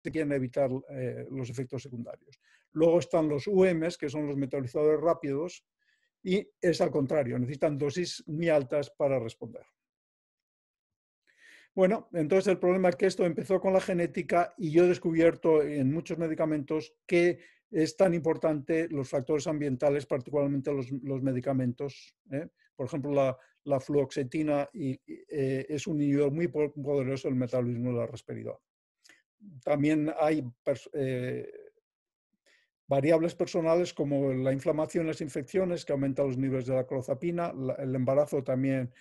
se quieren evitar los efectos secundarios. Luego están los UMs, que son los metabolizadores rápidos, y es al contrario, necesitan dosis muy altas para responder. Bueno, entonces el problema es que esto empezó con la genética y yo he descubierto en muchos medicamentos que es tan importante los factores ambientales, particularmente los medicamentos. Por ejemplo, la fluoxetina es un inhibidor muy poderoso del metabolismo de la risperidona. También hay variables personales como la inflamación y las infecciones que aumentan los niveles de la clozapina, el embarazo también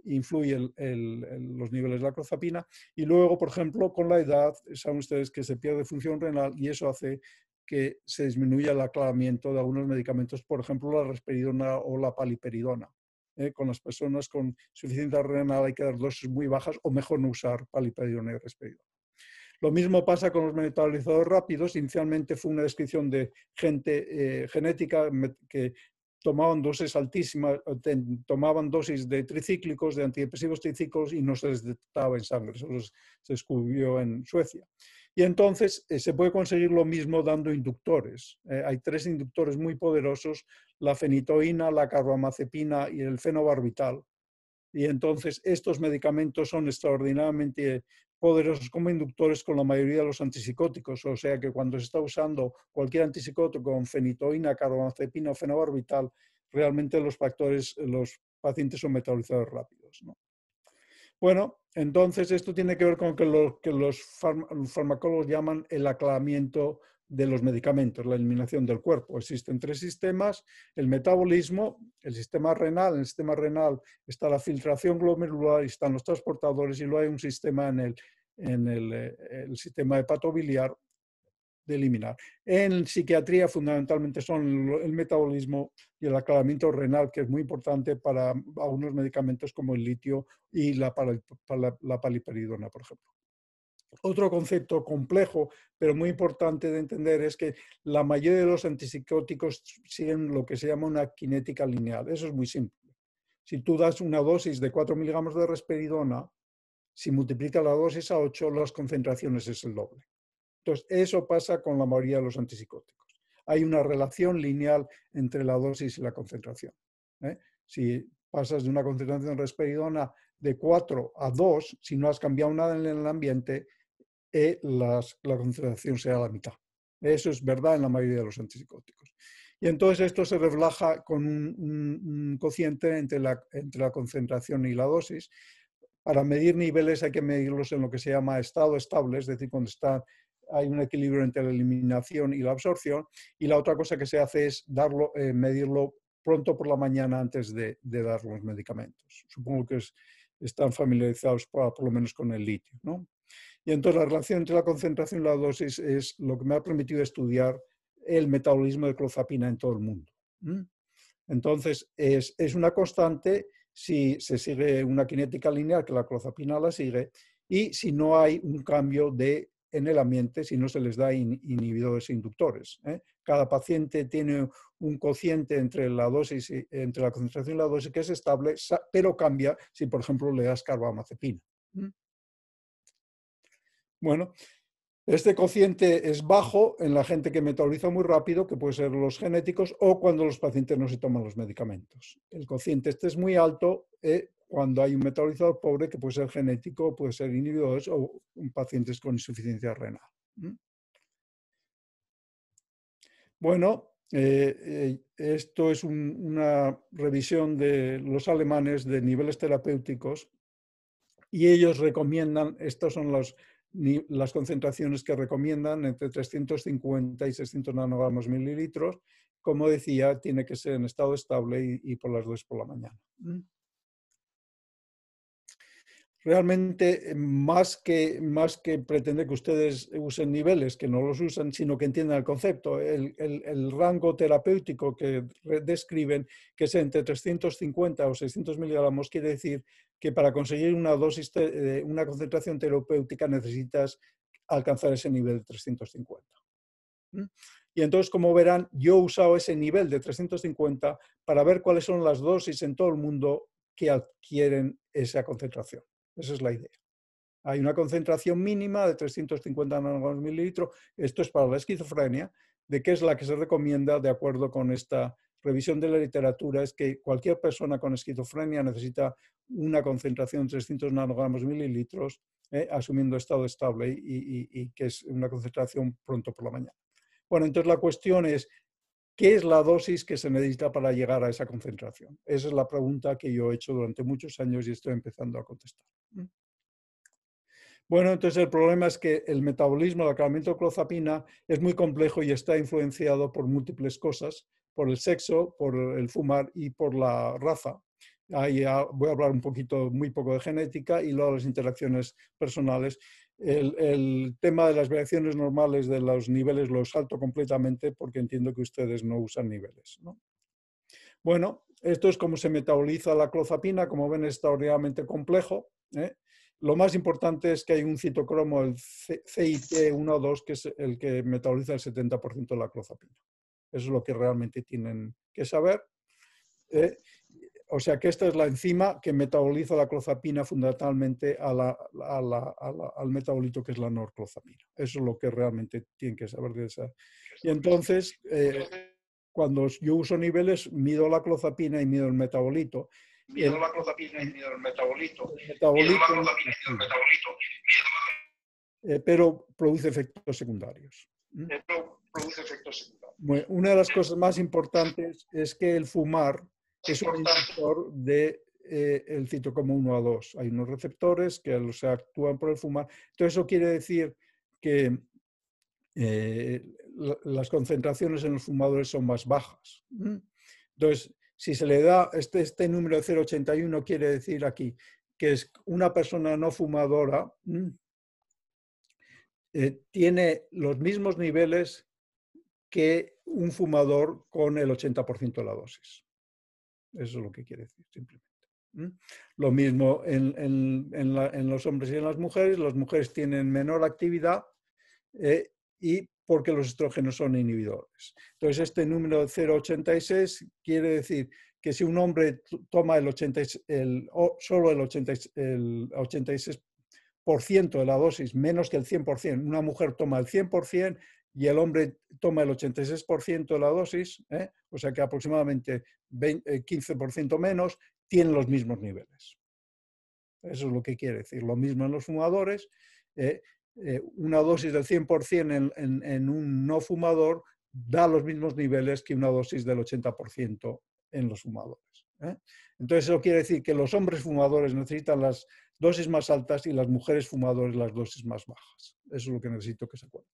influye los niveles de la clozapina y luego, por ejemplo, con la edad, saben ustedes que se pierde función renal y eso hace que se disminuya el aclaramiento de algunos medicamentos, por ejemplo, la risperidona o la paliperidona. Con las personas con insuficiencia renal hay que dar dosis muy bajas o mejor no usar paliperidona y risperidona. Lo mismo pasa con los metabolizadores rápidos. Inicialmente fue una descripción de gente genética que tomaban dosis altísimas, tomaban dosis de tricíclicos, de antidepresivos tricíclicos y no se les detectaba en sangre. Eso se descubrió en Suecia. Y entonces se puede conseguir lo mismo dando inductores. Hay 3 inductores muy poderosos, la fenitoína, la carbamazepina y el fenobarbital. Y entonces estos medicamentos son extraordinariamente poderosos como inductores con la mayoría de los antipsicóticos, o sea que cuando se está usando cualquier antipsicótico con fenitoína, carbamazepina o fenobarbital, realmente los pacientes son metabolizadores rápidos, ¿no? Bueno, entonces esto tiene que ver con que los farmacólogos llaman el aclaramiento de los medicamentos, la eliminación del cuerpo. Existen 3 sistemas, el metabolismo, el sistema renal. En el sistema renal está la filtración glomerular, están los transportadores y luego hay un sistema en el sistema hepatobiliar de eliminar. En psiquiatría fundamentalmente son el metabolismo y el aclaramiento renal, que es muy importante para algunos medicamentos como el litio y la paliperidona, por ejemplo. Otro concepto complejo, pero muy importante de entender, es que la mayoría de los antipsicóticos siguen lo que se llama una cinética lineal. Eso es muy simple. Si tú das una dosis de 4 miligramos de risperidona, si multiplica la dosis a 8, las concentraciones es el doble. Entonces, eso pasa con la mayoría de los antipsicóticos. Hay una relación lineal entre la dosis y la concentración. Si pasas de una concentración de risperidona de 4 a 2, si no has cambiado nada en el ambiente, la concentración será la mitad. Eso es verdad en la mayoría de los antipsicóticos. Y entonces esto se refleja con un cociente entre la concentración y la dosis. Para medir niveles hay que medirlos en lo que se llama estado estable, es decir, cuando hay un equilibrio entre la eliminación y la absorción. Y la otra cosa que se hace es medirlo pronto por la mañana antes de dar los medicamentos. Supongo que están familiarizados por lo menos con el litio, ¿no? Y entonces la relación entre la concentración y la dosis es lo que me ha permitido estudiar el metabolismo de clozapina en todo el mundo. Entonces es una constante si se sigue una cinética lineal, que la clozapina la sigue, y si no hay un cambio en el ambiente, si no se les da inhibidores e inductores. Cada paciente tiene un cociente entre la concentración y la dosis que es estable, pero cambia si, por ejemplo, le das carbamazepina. Bueno, este cociente es bajo en la gente que metaboliza muy rápido, que puede ser los genéticos, o cuando los pacientes no se toman los medicamentos. El cociente este es muy alto cuando hay un metabolizador pobre, que puede ser genético, puede ser inhibidores o pacientes con insuficiencia renal. Bueno, esto es una revisión de los alemanes de niveles terapéuticos y ellos recomiendan, estas son las concentraciones que recomiendan, entre 350 y 600 nanogramos mililitros. Como decía, tiene que ser en estado estable y por las 2 por la mañana. Realmente, más que pretender que ustedes usen niveles, que no los usan, sino que entiendan el concepto, el rango terapéutico que describen, que es entre 350 o 600 miligramos, quiere decir que para conseguir una concentración terapéutica necesitas alcanzar ese nivel de 350. Y entonces, como verán, yo he usado ese nivel de 350 para ver cuáles son las dosis en todo el mundo que adquieren esa concentración. Esa es la idea. Hay una concentración mínima de 350 nanogramos mililitro. Esto es para la esquizofrenia, de qué es la que se recomienda de acuerdo con esta revisión de la literatura, es que cualquier persona con esquizofrenia necesita una concentración de 300 nanogramos mililitros, asumiendo estado estable y que es una concentración pronto por la mañana. Bueno, entonces la cuestión es, ¿qué es la dosis que se necesita para llegar a esa concentración? Esa es la pregunta que yo he hecho durante muchos años y estoy empezando a contestar. Bueno, entonces el problema es que el metabolismo, el aclaramiento de clozapina es muy complejo y está influenciado por múltiples cosas, por el sexo, por el fumar y por la raza. Ahí voy a hablar un poquito, muy poco de genética y luego las interacciones personales. El tema de las variaciones normales de los niveles lo salto completamente porque entiendo que ustedes no usan niveles, ¿no? Bueno, esto es cómo se metaboliza la clozapina, como ven es extraordinariamente complejo, ¿eh? Lo más importante es que hay un citocromo, el CYP1A2, que es el que metaboliza el 70% de la clozapina. Eso es lo que realmente tienen que saber. O sea que esta es la enzima que metaboliza la clozapina fundamentalmente al metabolito que es la norclozapina. Eso es lo que realmente tienen que saber de esa. Y entonces, cuando yo uso niveles, mido la clozapina y mido el metabolito. Mido la clozapina y mido el metabolito. El metabolito pero produce efectos secundarios. Produce efectos secundarios. Bueno, una de las cosas más importantes es que el fumar es un inhibidor de el citocromo 1A2. Hay unos receptores que se actúan por el fumar. Entonces eso quiere decir que las concentraciones en los fumadores son más bajas. Entonces, si se le da este número de 0,81, quiere decir aquí que es una persona no fumadora tiene los mismos niveles que un fumador con el 80% de la dosis. Eso es lo que quiere decir, simplemente. Lo mismo en los hombres y en las mujeres tienen menor actividad y porque los estrógenos son inhibidores. Entonces, este número de 0,86 quiere decir que si un hombre toma solo el 86% de la dosis, menos que el 100%, una mujer toma el 100% y el hombre toma el 86% de la dosis, o sea que aproximadamente 15% menos, tienen los mismos niveles. Eso es lo que quiere decir. Lo mismo en los fumadores. Una dosis del 100% en un no fumador da los mismos niveles que una dosis del 80% en los fumadores. Entonces eso quiere decir que los hombres fumadores necesitan las dosis más altas y las mujeres fumadores las dosis más bajas. Eso es lo que necesito que se acuerden.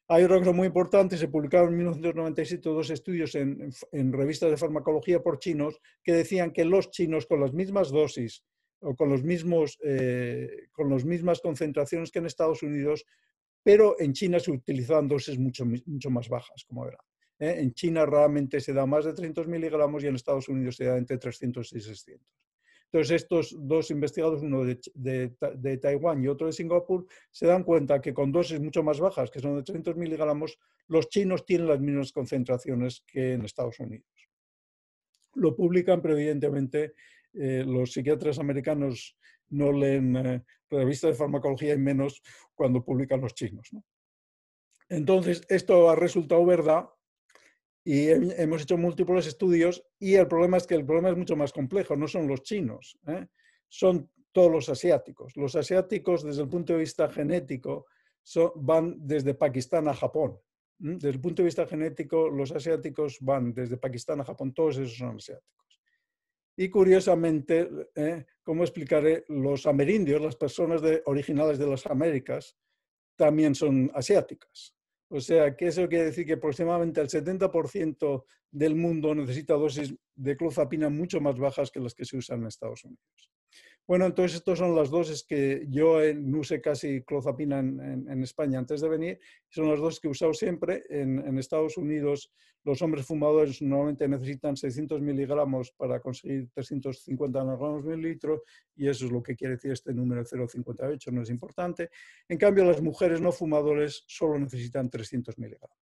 Hay otra cosa muy importante, se publicaron en 1997 dos estudios en revistas de farmacología por chinos que decían que los chinos con las mismas dosis o con las mismas concentraciones que en Estados Unidos, pero en China se utilizaban dosis mucho más bajas, como verán. En China realmente se da más de 300 miligramos y en Estados Unidos se da entre 300 y 600. Entonces, estos dos investigadores, uno de Taiwán y otro de Singapur, se dan cuenta que con dosis mucho más bajas, que son de 300 miligramos, los chinos tienen las mismas concentraciones que en Estados Unidos. Lo publican, pero evidentemente los psiquiatras americanos no leen revistas de farmacología y menos cuando publican los chinos, ¿no? Entonces, esto ha resultado verdad y hemos hecho múltiples estudios y el problema es que el problema es mucho más complejo, no son los chinos, son todos los asiáticos. Los asiáticos, desde el punto de vista genético, van desde Pakistán a Japón. Desde el punto de vista genético, los asiáticos van desde Pakistán a Japón, todos esos son asiáticos. Y curiosamente, como explicaré, los amerindios, las personas originales de las Américas, también son asiáticas. O sea, que eso quiere decir que aproximadamente el 70% del mundo necesita dosis de clozapina mucho más bajas que las que se usan en Estados Unidos. Bueno, entonces estas son las dosis que yo no usé casi clozapina en España antes de venir. Son las dosis que he usado siempre. En Estados Unidos los hombres fumadores normalmente necesitan 600 miligramos para conseguir 350 nanogramos mililitro y eso es lo que quiere decir este número 0,58, no es importante. En cambio, las mujeres no fumadores solo necesitan 300 miligramos.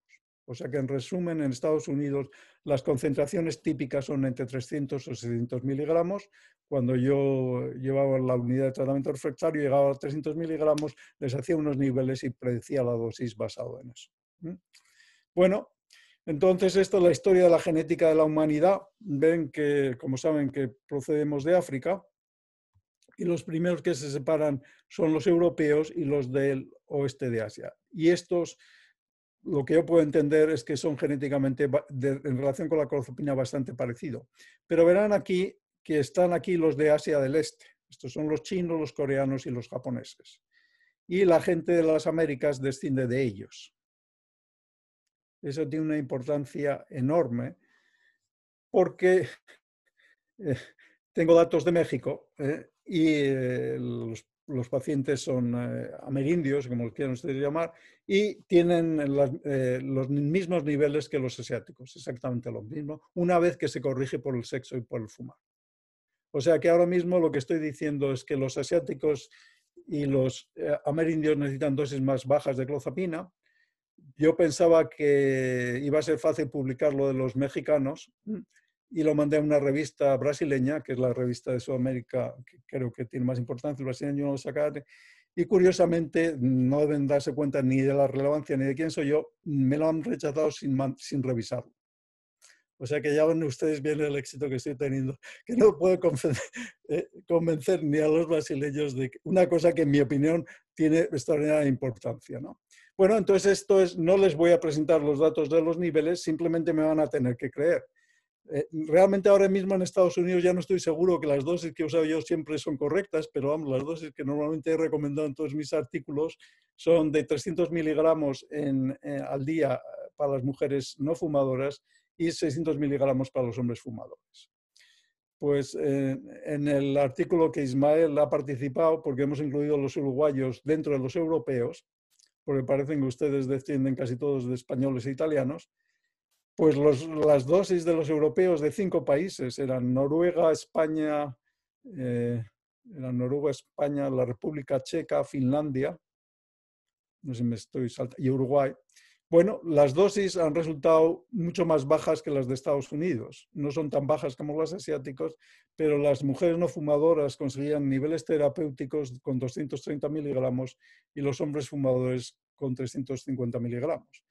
O sea que, en resumen, en Estados Unidos las concentraciones típicas son entre 300 o 600 miligramos. Cuando yo llevaba la unidad de tratamiento refractario, llegaba a 300 miligramos, les hacía unos niveles y predecía la dosis basado en eso. Bueno, entonces esto es la historia de la genética de la humanidad. Ven que, como saben, que procedemos de África, y los primeros que se separan son los europeos y los del oeste de Asia. Y estos, lo que yo puedo entender es que son genéticamente, en relación con la clozapina, bastante parecido. Pero verán aquí que están aquí los de Asia del Este. Estos son los chinos, los coreanos y los japoneses. Y la gente de las Américas desciende de ellos. Eso tiene una importancia enorme porque tengo datos de México y los pacientes son amerindios, como los quieran ustedes llamar, y tienen los mismos niveles que los asiáticos, exactamente lo mismo, una vez que se corrige por el sexo y por el fumar. O sea que ahora mismo lo que estoy diciendo es que los asiáticos y los amerindios necesitan dosis más bajas de clozapina. Yo pensaba que iba a ser fácil publicar lo de los mexicanos y lo mandé a una revista brasileña, que es la revista de Sudamérica, que creo que tiene más importancia, el brasileño no lo saca, y curiosamente no deben darse cuenta ni de la relevancia ni de quién soy yo, me lo han rechazado sin revisarlo. O sea que ya ven ustedes bien el éxito que estoy teniendo, que no puedo convencer ni a los brasileños de una cosa que en mi opinión tiene extraordinaria importancia, ¿no? Bueno, entonces esto es, no les voy a presentar los datos de los niveles, simplemente me van a tener que creer. Realmente ahora mismo en Estados Unidos ya no estoy seguro que las dosis que he usado yo siempre son correctas, pero vamos, las dosis que normalmente he recomendado en todos mis artículos son de 300 miligramos al día para las mujeres no fumadoras y 600 miligramos para los hombres fumadores. Pues en el artículo que Ismael ha participado, porque hemos incluido los uruguayos dentro de los europeos, porque parecen que ustedes descienden casi todos de españoles e italianos, pues las dosis de los europeos de 5 países eran Noruega, España, la República Checa, Finlandia, no sé si me estoy saltando, y Uruguay. Bueno, las dosis han resultado mucho más bajas que las de Estados Unidos. No son tan bajas como las asiáticos, pero las mujeres no fumadoras conseguían niveles terapéuticos con 230 miligramos y los hombres fumadores con 350 miligramos.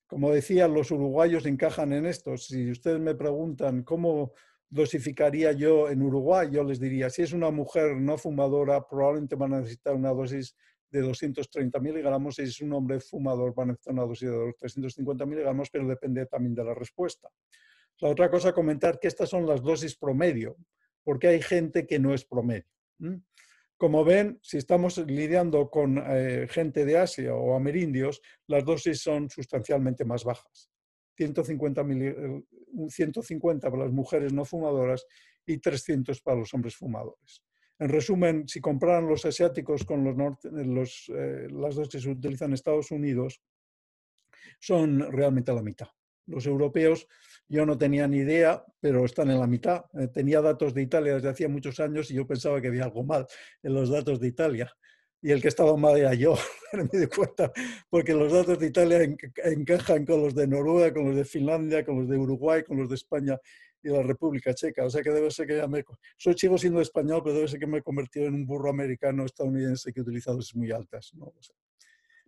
Como decía, los uruguayos encajan en esto. Si ustedes me preguntan cómo dosificaría yo en Uruguay, yo les diría, si es una mujer no fumadora, probablemente van a necesitar una dosis de 230 miligramos, y si es un hombre fumador, van a necesitar una dosis de 350 miligramos, pero depende también de la respuesta. La otra cosa, comentar que estas son las dosis promedio, porque hay gente que no es promedio. Como ven, si estamos lidiando con gente de Asia o amerindios, las dosis son sustancialmente más bajas. 150 para las mujeres no fumadoras y 300 para los hombres fumadores. En resumen, si comparan los asiáticos con las dosis que se utilizan en Estados Unidos, son realmente la mitad. Los europeos, yo no tenía ni idea, pero están en la mitad. Tenía datos de Italia desde hacía muchos años y yo pensaba que había algo mal en los datos de Italia. Y el que estaba mal era yo, me di cuenta, porque los datos de Italia encajan con los de Noruega, con los de Finlandia, con los de Uruguay, con los de España y la República Checa. O sea que debe ser que ya sigo siendo español, pero debe ser que me he convertido en un burro americano estadounidense que utiliza dosis muy altas, ¿no? O sea,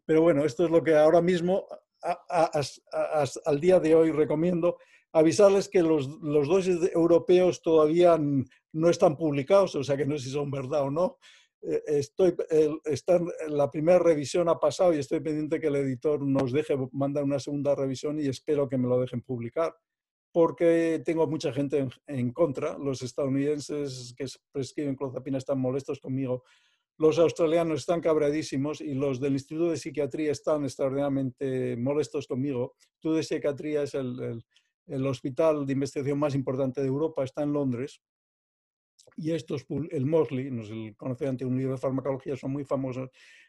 pero bueno, esto es lo que ahora mismo, al día de hoy, recomiendo. Avisarles que los dosis europeos todavía no están publicados, o sea que no sé si son verdad o no. La primera revisión ha pasado y estoy pendiente que el editor nos deje mandar una segunda revisión y espero que me lo dejen publicar, porque tengo mucha gente en contra. Los estadounidenses que prescriben clozapina están molestos conmigo. Los australianos están cabreadísimos y los del Instituto de Psiquiatría están extraordinariamente molestos conmigo. El Instituto de Psiquiatría es el hospital de investigación más importante de Europa, está en Londres. Y el Mosley, el conocido ante un libro de farmacología, son muy famosos.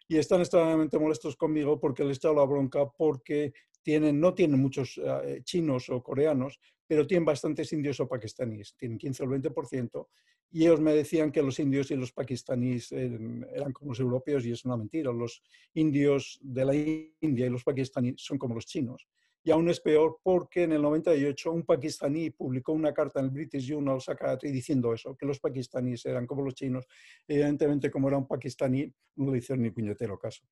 y están extremadamente molestos conmigo porque les he echado la bronca porque no tienen muchos chinos o coreanos, pero tienen bastantes indios o pakistaníes, tienen 15 o el 20%, y ellos me decían que los indios y los pakistaníes eran como los europeos, y es una mentira. Los indios de la India y los pakistaníes son como los chinos. Y aún es peor porque en el 98 un pakistaní publicó una carta en el British Journal of Psychiatry diciendo eso, que los pakistaníes eran como los chinos. Evidentemente, como era un pakistaní, no le hicieron ni puñetero caso.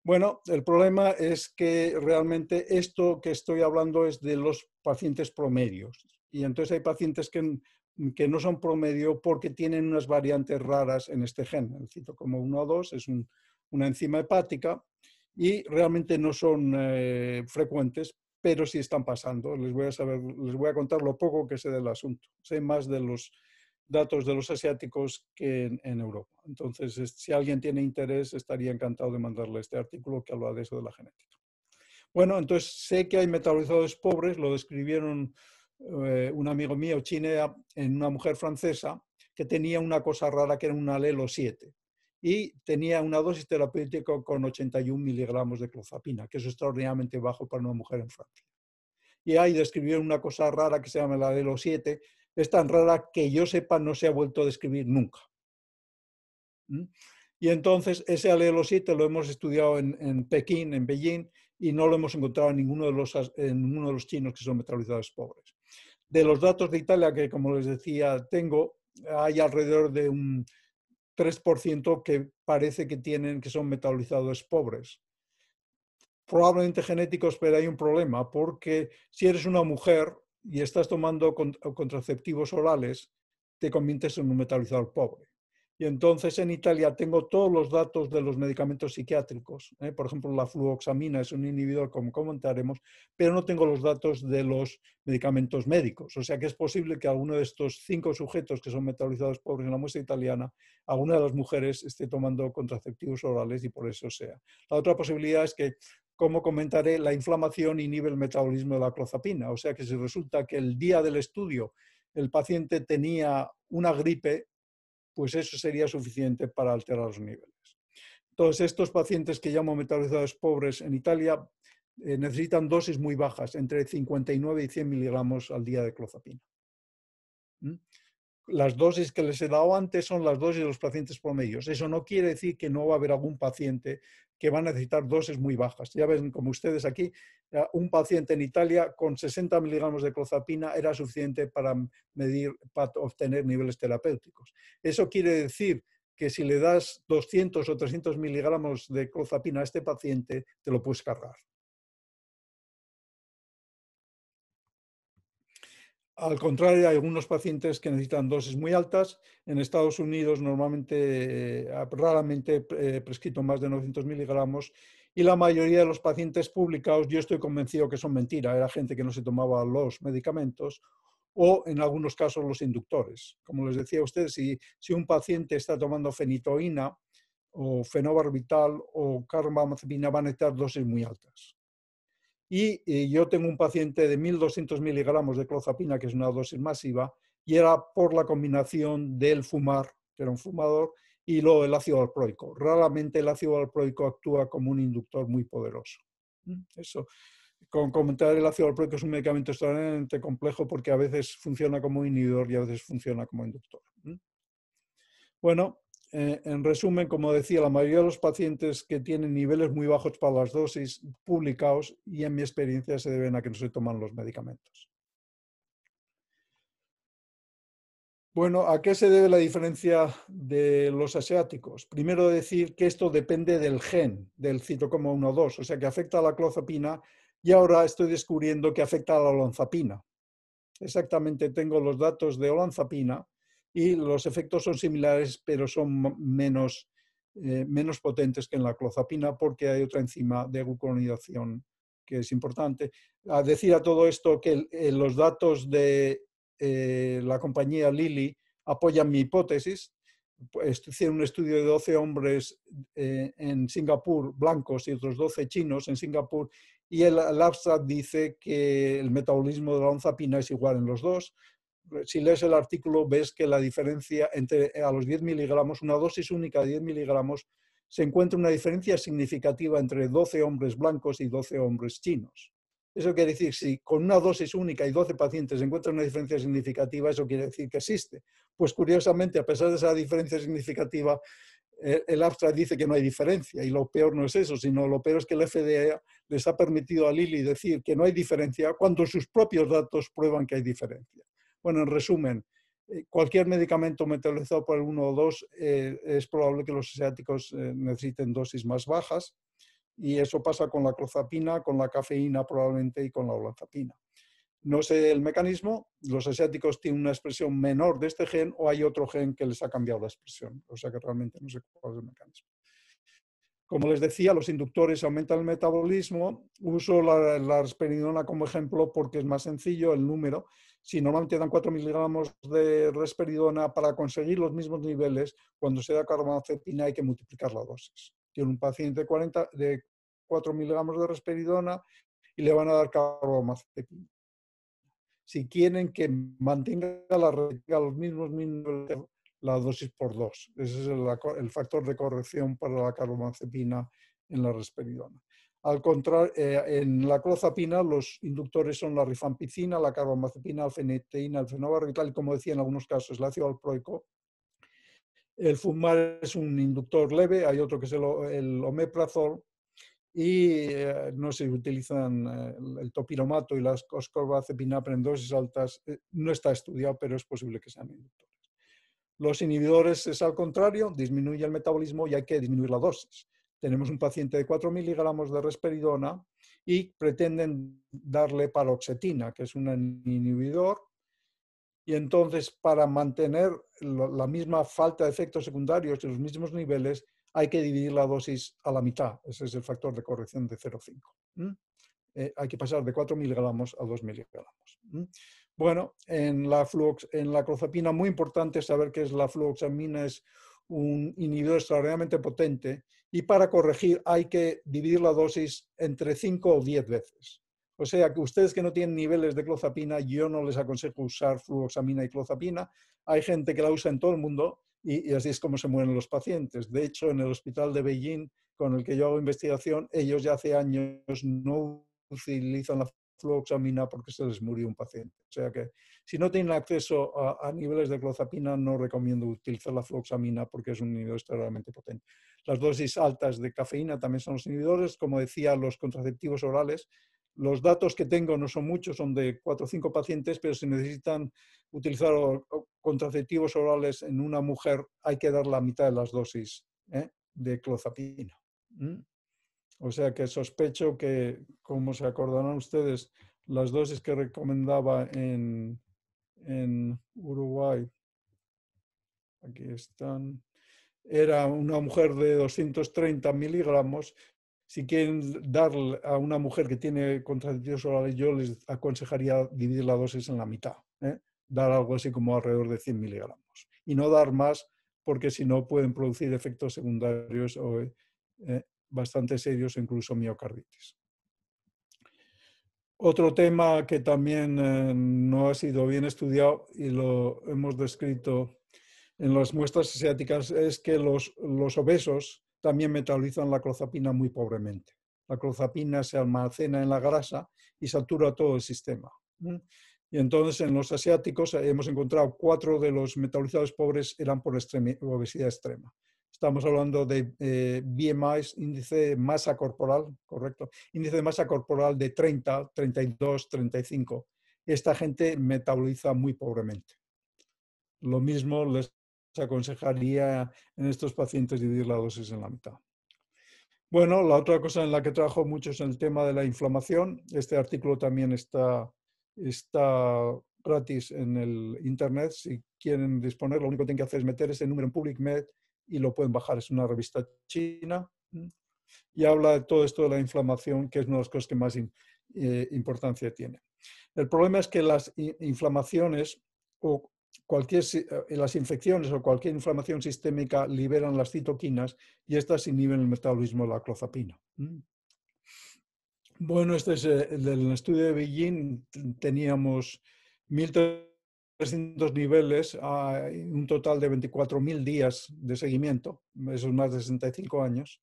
Bueno, el problema es que realmente esto que estoy hablando es de los pacientes promedios. Y entonces hay pacientes que no son promedio porque tienen unas variantes raras en este gen. El citocromo 1 o 2 es una enzima hepática y realmente no son frecuentes, pero sí están pasando. Les voy a contar lo poco que sé del asunto. Sé más de los datos de los asiáticos que en Europa. Entonces, si alguien tiene interés, estaría encantado de mandarle este artículo que habla de eso de la genética. Bueno, entonces sé que hay metabolizadores pobres, lo describieron un amigo mío, Chinea, en una mujer francesa que tenía una cosa rara que era un alelo 7 y tenía una dosis terapéutica con 81 miligramos de clozapina, que es extraordinariamente bajo para una mujer en Francia. Y ahí describieron una cosa rara que se llama el alelo 7, es tan rara que yo sepa no se ha vuelto a describir nunca. Y entonces ese alelo 7 lo hemos estudiado en Pekín, en Beijing, y no lo hemos encontrado en ninguno de los chinos que son metabolizados pobres. De los datos de Italia, que como les decía tengo, hay alrededor de un 3% que parece que son metabolizados pobres. Probablemente genéticos, pero hay un problema, porque si eres una mujer y estás tomando contraceptivos orales, te conviertes en un metabolizados pobre. Y entonces en Italia tengo todos los datos de los medicamentos psiquiátricos. Por ejemplo, la fluoxamina es un inhibidor, como comentaremos, pero no tengo los datos de los medicamentos médicos. O sea que es posible que alguno de estos 5 sujetos que son metabolizados pobres en la muestra italiana, alguna de las mujeres esté tomando contraceptivos orales y por eso sea. La otra posibilidad es que, como comentaré, la inflamación inhibe el metabolismo de la clozapina. O sea que si resulta que el día del estudio el paciente tenía una gripe, pues eso sería suficiente para alterar los niveles. Todos estos pacientes que llamo metabolizados pobres en Italia necesitan dosis muy bajas, entre 59 y 100 miligramos al día de clozapina. Las dosis que les he dado antes son las dosis de los pacientes promedios. Eso no quiere decir que no va a haber algún paciente que va a necesitar dosis muy bajas. Ya ven, como ustedes aquí, un paciente en Italia con 60 miligramos de clozapina era suficiente para obtener niveles terapéuticos. Eso quiere decir que si le das 200 o 300 miligramos de clozapina a este paciente, te lo puedes cargar. Al contrario, hay algunos pacientes que necesitan dosis muy altas. En Estados Unidos normalmente, raramente he prescrito más de 900 miligramos y la mayoría de los pacientes publicados yo estoy convencido que son mentira. Era gente que no se tomaba los medicamentos o en algunos casos los inductores. Como les decía a ustedes, si un paciente está tomando fenitoína o fenobarbital o carbamazepina van a necesitar dosis muy altas. Y yo tengo un paciente de 1.200 miligramos de clozapina, que es una dosis masiva, y era por la combinación del fumar, que era un fumador, y luego el ácido valproico. Raramente el ácido valproico actúa como un inductor muy poderoso. Eso, con comentar, el ácido valproico es un medicamento extraordinariamente complejo porque a veces funciona como inhibidor y a veces funciona como inductor. Bueno, en resumen, como decía, la mayoría de los pacientes que tienen niveles muy bajos para las dosis publicados y en mi experiencia se deben a que no se toman los medicamentos. Bueno, ¿a qué se debe la diferencia de los asiáticos? Primero decir que esto depende del gen, del citocromo 1-2, o sea que afecta a la clozapina y ahora estoy descubriendo que afecta a la olanzapina. Exactamente, tengo los datos de olanzapina y los efectos son similares, pero son menos potentes que en la clozapina porque hay otra enzima de glucuronidación que es importante. A decir a todo esto que los datos de la compañía Lilly apoyan mi hipótesis. Hicieron un estudio de 12 hombres en Singapur, blancos, y otros 12 chinos en Singapur, y el abstract dice que el metabolismo de la olanzapina es igual en los dos. Si lees el artículo ves que la diferencia entre a los 10 miligramos, una dosis única de 10 miligramos, se encuentra una diferencia significativa entre 12 hombres blancos y 12 hombres chinos. Eso quiere decir, si con una dosis única y 12 pacientes se encuentra una diferencia significativa, eso quiere decir que existe. Pues curiosamente, a pesar de esa diferencia significativa, el abstract dice que no hay diferencia, y lo peor no es eso, sino lo peor es que el FDA les ha permitido a Lilly decir que no hay diferencia cuando sus propios datos prueban que hay diferencia. Bueno, en resumen, cualquier medicamento metabolizado por el 1 o 2 es probable que los asiáticos necesiten dosis más bajas, y eso pasa con la clozapina, con la cafeína probablemente y con la olanzapina. No sé el mecanismo, los asiáticos tienen una expresión menor de este gen o hay otro gen que les ha cambiado la expresión, o sea que realmente no sé cuál es el mecanismo. Como les decía, los inductores aumentan el metabolismo. Uso la risperidona como ejemplo porque es más sencillo el número. Si normalmente dan 4 miligramos de risperidona, para conseguir los mismos niveles, cuando se da carbamazepina hay que multiplicar la dosis. Tiene un paciente de 4 miligramos de risperidona y le van a dar carbamazepina. Si quieren que mantenga los mismos niveles, la dosis por 2. Ese es el factor de corrección para la carbamazepina en la risperidona. Al contrario, en la clozapina los inductores son la rifampicina, la carbamazepina, la feneteína, el fenobarbital y, como decía en algunos casos, el ácido valproico. El fumar es un inductor leve, hay otro que es el omeprazol, y no se utilizan el topiromato y las carbamazepina en dosis altas. No está estudiado, pero es posible que sean inductores. Los inhibidores es al contrario, disminuye el metabolismo y hay que disminuir la dosis. Tenemos un paciente de 4 miligramos de risperidona y pretenden darle paroxetina, que es un inhibidor, y entonces para mantener la misma falta de efectos secundarios y los mismos niveles hay que dividir la dosis a la mitad. Ese es el factor de corrección de 0,5. Hay que pasar de 4 miligramos a 2 miligramos. Bueno, en la clozapina, muy importante saber que la fluoxamina es un inhibidor extraordinariamente potente, y para corregir hay que dividir la dosis entre 5 o 10 veces. O sea que ustedes que no tienen niveles de clozapina, yo no les aconsejo usar fluoxamina y clozapina. Hay gente que la usa en todo el mundo y así es como se mueren los pacientes. De hecho, en el hospital de Beijing, con el que yo hago investigación, ellos ya hace años no utilizan la fluoxamina porque se les murió un paciente. O sea que si no tienen acceso a niveles de clozapina, no recomiendo utilizar la fluoxamina porque es un inhibidor extremadamente potente. Las dosis altas de cafeína también son los inhibidores. Como decía, los contraceptivos orales. Los datos que tengo no son muchos, son de 4 o 5 pacientes, pero si necesitan utilizar contraceptivos orales en una mujer, hay que dar la mitad de las dosis de clozapina. O sea que sospecho que, como se acordarán ustedes, las dosis que recomendaba en Uruguay, aquí están, era una mujer de 230 miligramos. Si quieren dar a una mujer que tiene contraceptivos orales, yo les aconsejaría dividir la dosis en la mitad, dar algo así como alrededor de 100 miligramos. Y no dar más, porque si no pueden producir efectos secundarios bastante serios, incluso miocarditis. Otro tema que también no ha sido bien estudiado y lo hemos descrito en las muestras asiáticas es que los obesos también metabolizan la clozapina muy pobremente. La clozapina se almacena en la grasa y satura todo el sistema. Y entonces en los asiáticos hemos encontrado 4 de los metabolizados pobres eran por obesidad extrema. Estamos hablando de BMI, índice de masa corporal, correcto, índice de masa corporal de 30, 32, 35. Esta gente metaboliza muy pobremente. Lo mismo les aconsejaría en estos pacientes dividir la dosis en la mitad. Bueno, la otra cosa en la que trabajo mucho es el tema de la inflamación. Este artículo también está gratis en el internet. Si quieren disponer, lo único que tienen que hacer es meter ese número en PublicMed y lo pueden bajar. Es una revista china y habla de todo esto de la inflamación, que es una de las cosas que más importancia tiene. El problema es que las inflamaciones o las infecciones o cualquier inflamación sistémica liberan las citoquinas y estas inhiben el metabolismo de la clozapina. Bueno, este es el estudio de Beijing. Teníamos 1.300 300 niveles, hay un total de 24.000 días de seguimiento, esos más de 65 años,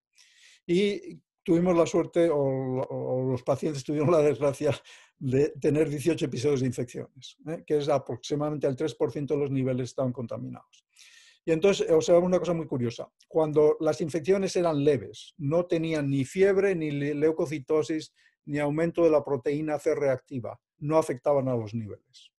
y tuvimos la suerte, o los pacientes tuvieron la desgracia, de tener 18 episodios de infecciones, que es aproximadamente el 3% de los niveles estaban contaminados. Y entonces observamos una cosa muy curiosa. Cuando las infecciones eran leves, no tenían ni fiebre, ni leucocitosis, ni aumento de la proteína C reactiva, no afectaban a los niveles.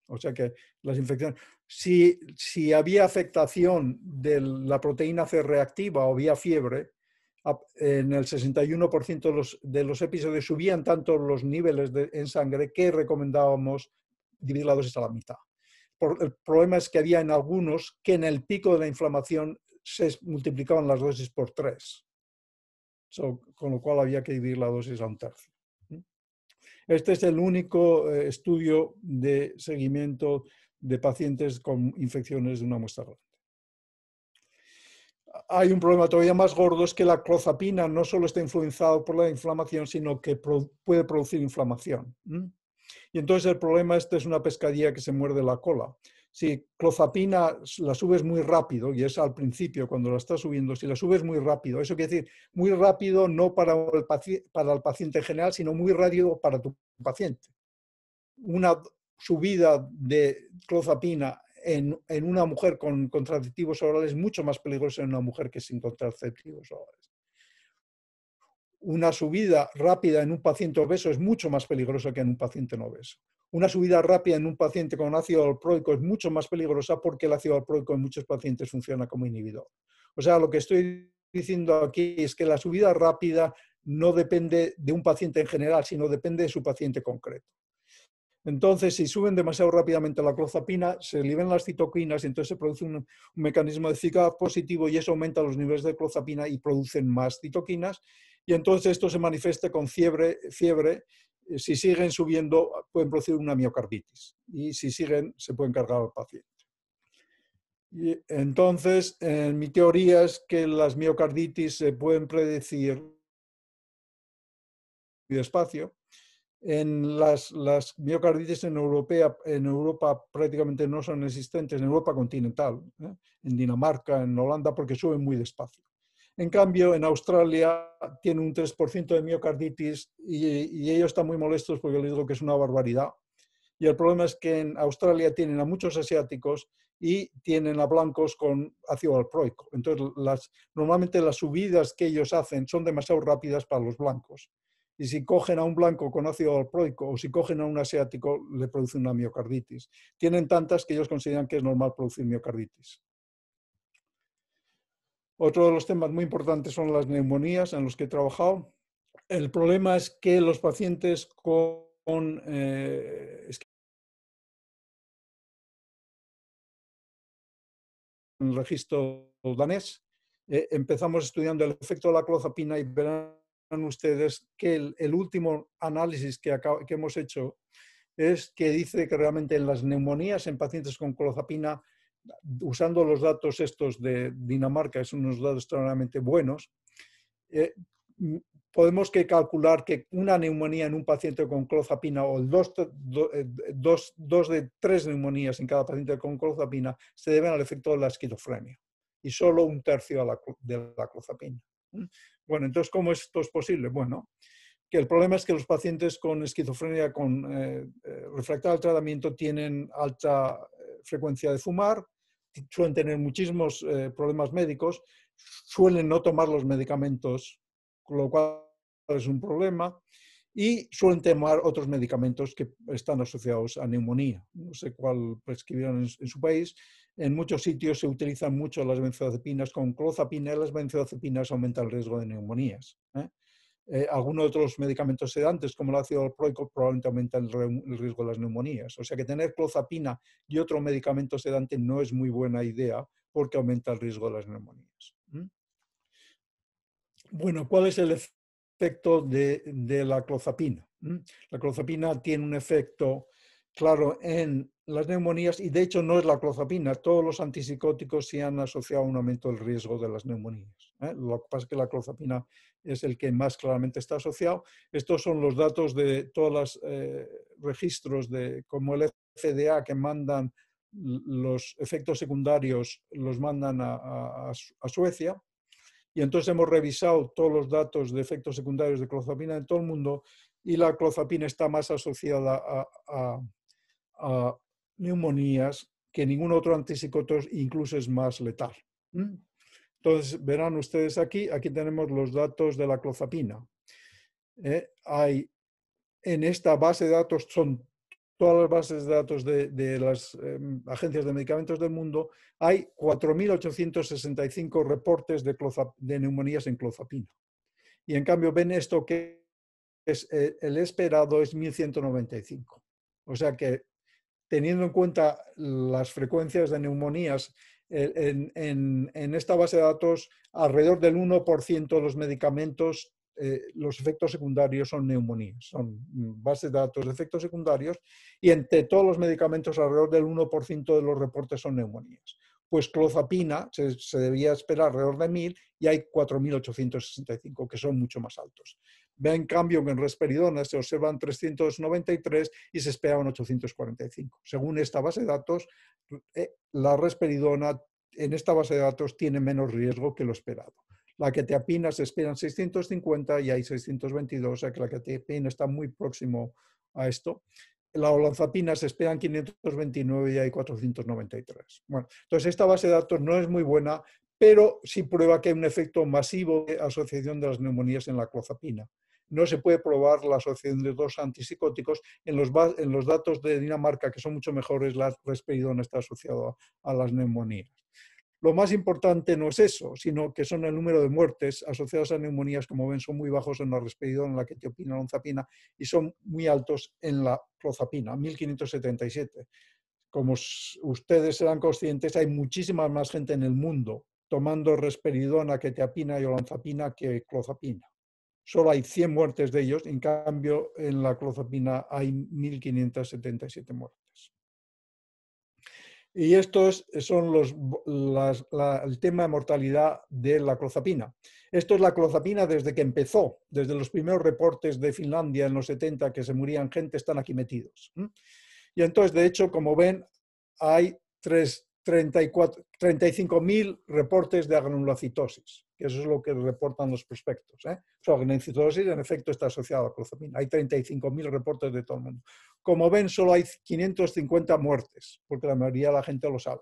O sea que las infecciones, si había afectación de la proteína C reactiva o había fiebre, en el 61% de los episodios subían tanto los niveles en sangre que recomendábamos dividir la dosis a la mitad. El problema es que había en algunos que en el pico de la inflamación se multiplicaban las dosis por 3, con lo cual había que dividir la dosis a un tercio. Este es el único estudio de seguimiento de pacientes con infecciones de una muestra grande. Hay un problema todavía más gordo, es que la clozapina no solo está influenciada por la inflamación, sino que puede producir inflamación. Y entonces el problema este es una pescadilla que se muerde la cola. Si clozapina la subes muy rápido, y es al principio cuando la estás subiendo, si la subes muy rápido, eso quiere decir muy rápido no para el paciente en general, sino muy rápido para tu paciente. Una subida de clozapina en una mujer con contraceptivos orales es mucho más peligrosa en una mujer que sin contraceptivos orales. Una subida rápida en un paciente obeso es mucho más peligrosa que en un paciente no obeso. Una subida rápida en un paciente con ácido valproico es mucho más peligrosa porque el ácido valproico en muchos pacientes funciona como inhibidor. O sea, lo que estoy diciendo aquí es que la subida rápida no depende de un paciente en general, sino depende de su paciente concreto. Entonces, si suben demasiado rápidamente la clozapina, se liberan las citoquinas y entonces se produce un mecanismo de feedback positivo y eso aumenta los niveles de clozapina y producen más citoquinas. Y entonces esto se manifiesta con fiebre. Si siguen subiendo, pueden producir una miocarditis. Y si siguen, se pueden cargar al paciente. Y entonces, mi teoría es que las miocarditis se pueden predecir despacio. Las miocarditis en Europa prácticamente no son existentes, en Europa continental, en Dinamarca, en Holanda, porque suben muy despacio. En cambio, en Australia tienen un 3% de miocarditis y ellos están muy molestos porque les digo que es una barbaridad. Y el problema es que en Australia tienen a muchos asiáticos y tienen a blancos con ácido valproico. Entonces, normalmente las subidas que ellos hacen son demasiado rápidas para los blancos. Y si cogen a un blanco con ácido valproico o si cogen a un asiático, le producen una miocarditis. Tienen tantas que ellos consideran que es normal producir miocarditis. Otro de los temas muy importantes son las neumonías en los que he trabajado. El problema es que los pacientes con el registro danés, empezamos estudiando el efecto de la clozapina y verán ustedes que el último análisis que hemos hecho es que dice que realmente en las neumonías en pacientes con clozapina, usando los datos estos de Dinamarca, son unos datos extremadamente buenos, podemos calcular que una neumonía en un paciente con clozapina o dos de tres neumonías en cada paciente con clozapina se deben al efecto de la esquizofrenia y solo un tercio de la clozapina. Bueno, entonces, ¿cómo esto es posible? Bueno, que el problema es que los pacientes con esquizofrenia refractaria al tratamiento tienen alta frecuencia de fumar, suelen tener muchísimos problemas médicos, suelen no tomar los medicamentos, con lo cual es un problema, y suelen tomar otros medicamentos que están asociados a neumonía. No sé cuál prescribieron en su país. En muchos sitios se utilizan mucho las benzodiazepinas con clozapina y las benzodiazepinas aumentan el riesgo de neumonías. Algunos otros medicamentos sedantes, como el ácido valproico, probablemente aumentan el riesgo de las neumonías. O sea que tener clozapina y otro medicamento sedante no es muy buena idea porque aumenta el riesgo de las neumonías. Bueno, ¿cuál es el efecto de la clozapina? La clozapina tiene un efecto claro, en las neumonías, y de hecho no es la clozapina, todos los antipsicóticos sí han asociado un aumento del riesgo de las neumonías. Lo que pasa es que la clozapina es el que más claramente está asociado. Estos son los datos de todos los registros de, como el FDA, que mandan los efectos secundarios, los mandan a Suecia. Y entonces hemos revisado todos los datos de efectos secundarios de clozapina en todo el mundo y la clozapina está más asociada a neumonías que ningún otro antipsicótico, incluso es más letal. Entonces, verán ustedes aquí tenemos los datos de la clozapina. Hay en esta base de datos, son todas las bases de datos de las agencias de medicamentos del mundo, hay 4.865 reportes de neumonías en clozapina. Y en cambio ven esto que es el esperado es 1.195. O sea que teniendo en cuenta las frecuencias de neumonías, en esta base de datos, alrededor del 1% de los medicamentos, los efectos secundarios son neumonías, son bases de datos de efectos secundarios, y entre todos los medicamentos, alrededor del 1% de los reportes son neumonías. Pues clozapina se debía esperar alrededor de 1.000 y hay 4.865, que son mucho más altos. Ve en cambio que en risperidona se observan 393 y se esperaban 845. Según esta base de datos, la risperidona en esta base de datos tiene menos riesgo que lo esperado. La quetiapina se esperan 650 y hay 622, o sea que la quetiapina está muy próximo a esto. La olanzapina se esperan 529 y hay 493. Bueno, entonces esta base de datos no es muy buena, pero sí prueba que hay un efecto masivo de asociación de las neumonías en la clozapina. No se puede probar la asociación de dos antipsicóticos. En los datos de Dinamarca, que son mucho mejores, la risperidona está asociada a las neumonías. Lo más importante no es eso, sino que son el número de muertes asociadas a neumonías, como ven, son muy bajos en la risperidona, en la quetiapina, la olanzapina, y son muy altos en la clozapina, 1.577. Como ustedes serán conscientes, hay muchísima más gente en el mundo tomando risperidona, quetiapina y olanzapina que clozapina. Solo hay 100 muertes de ellos, en cambio en la clozapina hay 1.577 muertes. Y estos son el tema de mortalidad de la clozapina. Esto es la clozapina desde que empezó, desde los primeros reportes de Finlandia en los 70 que se morían gente, están aquí metidos. Y entonces, de hecho, como ven, hay 35.000 reportes de agranulocitosis, que eso es lo que reportan los prospectos. La agranulocitosis, en efecto, está asociada a la clozapina. Hay 35.000 reportes de todo el mundo. Como ven, solo hay 550 muertes, porque la mayoría de la gente lo sabe.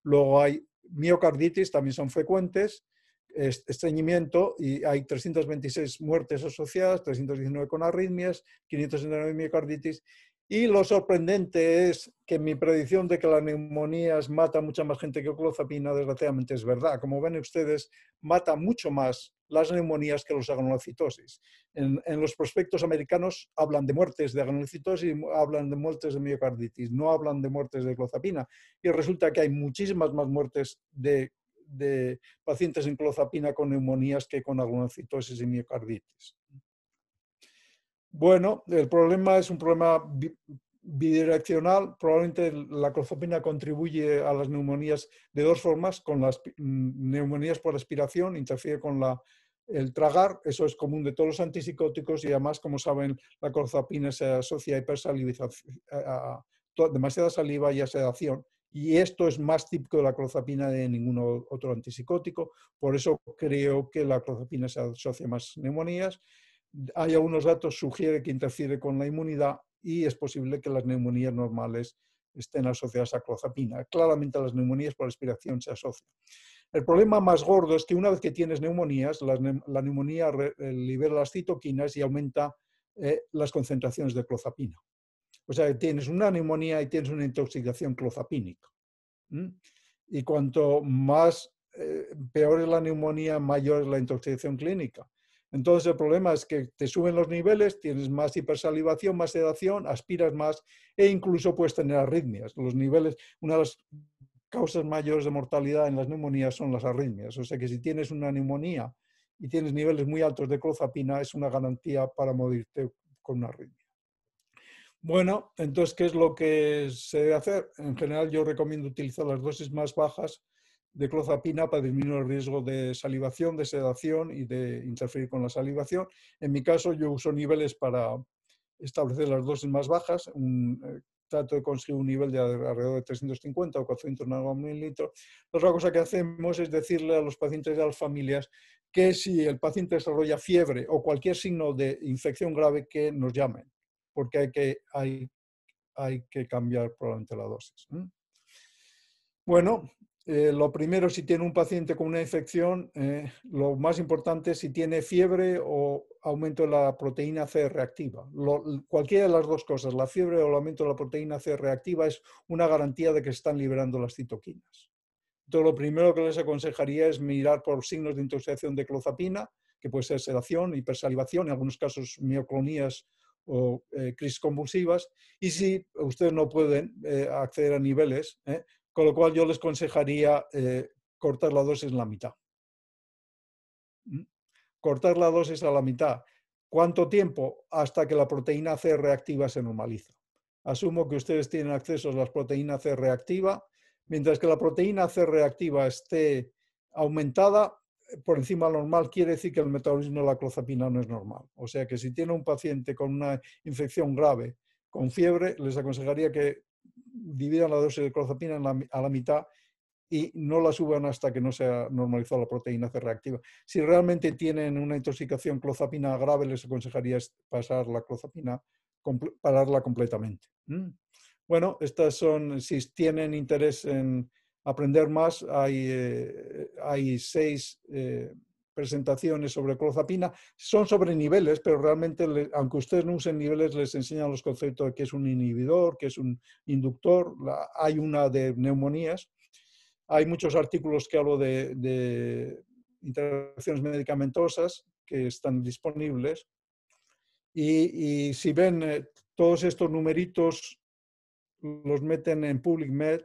Luego hay miocarditis, también son frecuentes, estreñimiento, y hay 326 muertes asociadas, 319 con arritmias, 569 miocarditis. Y lo sorprendente es que mi predicción de que la neumonía mata a mucha más gente que clozapina, desgraciadamente es verdad. Como ven ustedes, mata mucho más las neumonías que los agranulocitosis. En los prospectos americanos hablan de muertes de agranulocitosis y hablan de muertes de miocarditis, no hablan de muertes de clozapina. Y resulta que hay muchísimas más muertes de pacientes en clozapina con neumonías que con agranulocitosis y miocarditis. Bueno, el problema es un problema bidireccional. Probablemente la clozapina contribuye a las neumonías de dos formas, con las neumonías por aspiración, interfiere con el tragar, eso es común de todos los antipsicóticos y además, como saben, la clozapina se asocia a hipersalivización, a demasiada saliva y a sedación. Y esto es más típico de la clozapina de ningún otro antipsicótico, por eso creo que la clozapina se asocia a más neumonías. Hay algunos datos que sugieren que interfiere con la inmunidad y es posible que las neumonías normales estén asociadas a clozapina. Claramente las neumonías por aspiración se asocian. El problema más gordo es que una vez que tienes neumonías, la neumonía libera las citoquinas y aumenta las concentraciones de clozapina. O sea, tienes una neumonía y tienes una intoxicación clozapínica. Y cuanto más peor es la neumonía, mayor es la intoxicación clínica. Entonces el problema es que te suben los niveles, tienes más hipersalivación, más sedación, aspiras más e incluso puedes tener arritmias. Los niveles, una de las causas mayores de mortalidad en las neumonías son las arritmias. O sea que si tienes una neumonía y tienes niveles muy altos de clozapina, es una garantía para morirte con una arritmia. Bueno, entonces, ¿qué es lo que se debe hacer? En general, yo recomiendo utilizar las dosis más bajas de clozapina para disminuir el riesgo de salivación, de sedación y de interferir con la salivación. En mi caso, yo uso niveles para establecer las dosis más bajas. Trato de conseguir un nivel de alrededor de 350 o 400 nanogramos por mililitro. Otra cosa que hacemos es decirle a los pacientes y a las familias que si el paciente desarrolla fiebre o cualquier signo de infección grave, que nos llamen, porque hay que cambiar probablemente la dosis. Bueno, lo primero, si tiene un paciente con una infección, lo más importante es si tiene fiebre o aumento de la proteína C reactiva. Cualquiera de las dos cosas, la fiebre o el aumento de la proteína C reactiva, es una garantía de que se están liberando las citoquinas. Entonces, lo primero que les aconsejaría es mirar por signos de intoxicación de clozapina, que puede ser sedación, hipersalivación, en algunos casos mioclonías o crisis convulsivas, y si ustedes no pueden acceder a niveles, con lo cual yo les aconsejaría cortar la dosis en la mitad. Cortar la dosis a la mitad. ¿Cuánto tiempo? Hasta que la proteína C reactiva se normaliza. Asumo que ustedes tienen acceso a la proteína C reactiva. Mientras que la proteína C reactiva esté aumentada por encima de lo normal, quiere decir que el metabolismo de la clozapina no es normal. O sea que si tiene un paciente con una infección grave, con fiebre, les aconsejaría que dividan la dosis de clozapina a la mitad y no la suban hasta que no se ha normalizado la proteína C reactiva. Si realmente tienen una intoxicación clozapina grave, les aconsejaría pasar la clozapina, pararla completamente. Bueno, estas son, si tienen interés en aprender más, hay 6 presentaciones sobre clozapina. Son sobre niveles, pero realmente, aunque ustedes no usen niveles, les enseñan los conceptos de qué es un inhibidor, qué es un inductor. Hay una de neumonías. Hay muchos artículos que hablo de interacciones medicamentosas que están disponibles. Y si ven todos estos numeritos, los meten en PublicMed,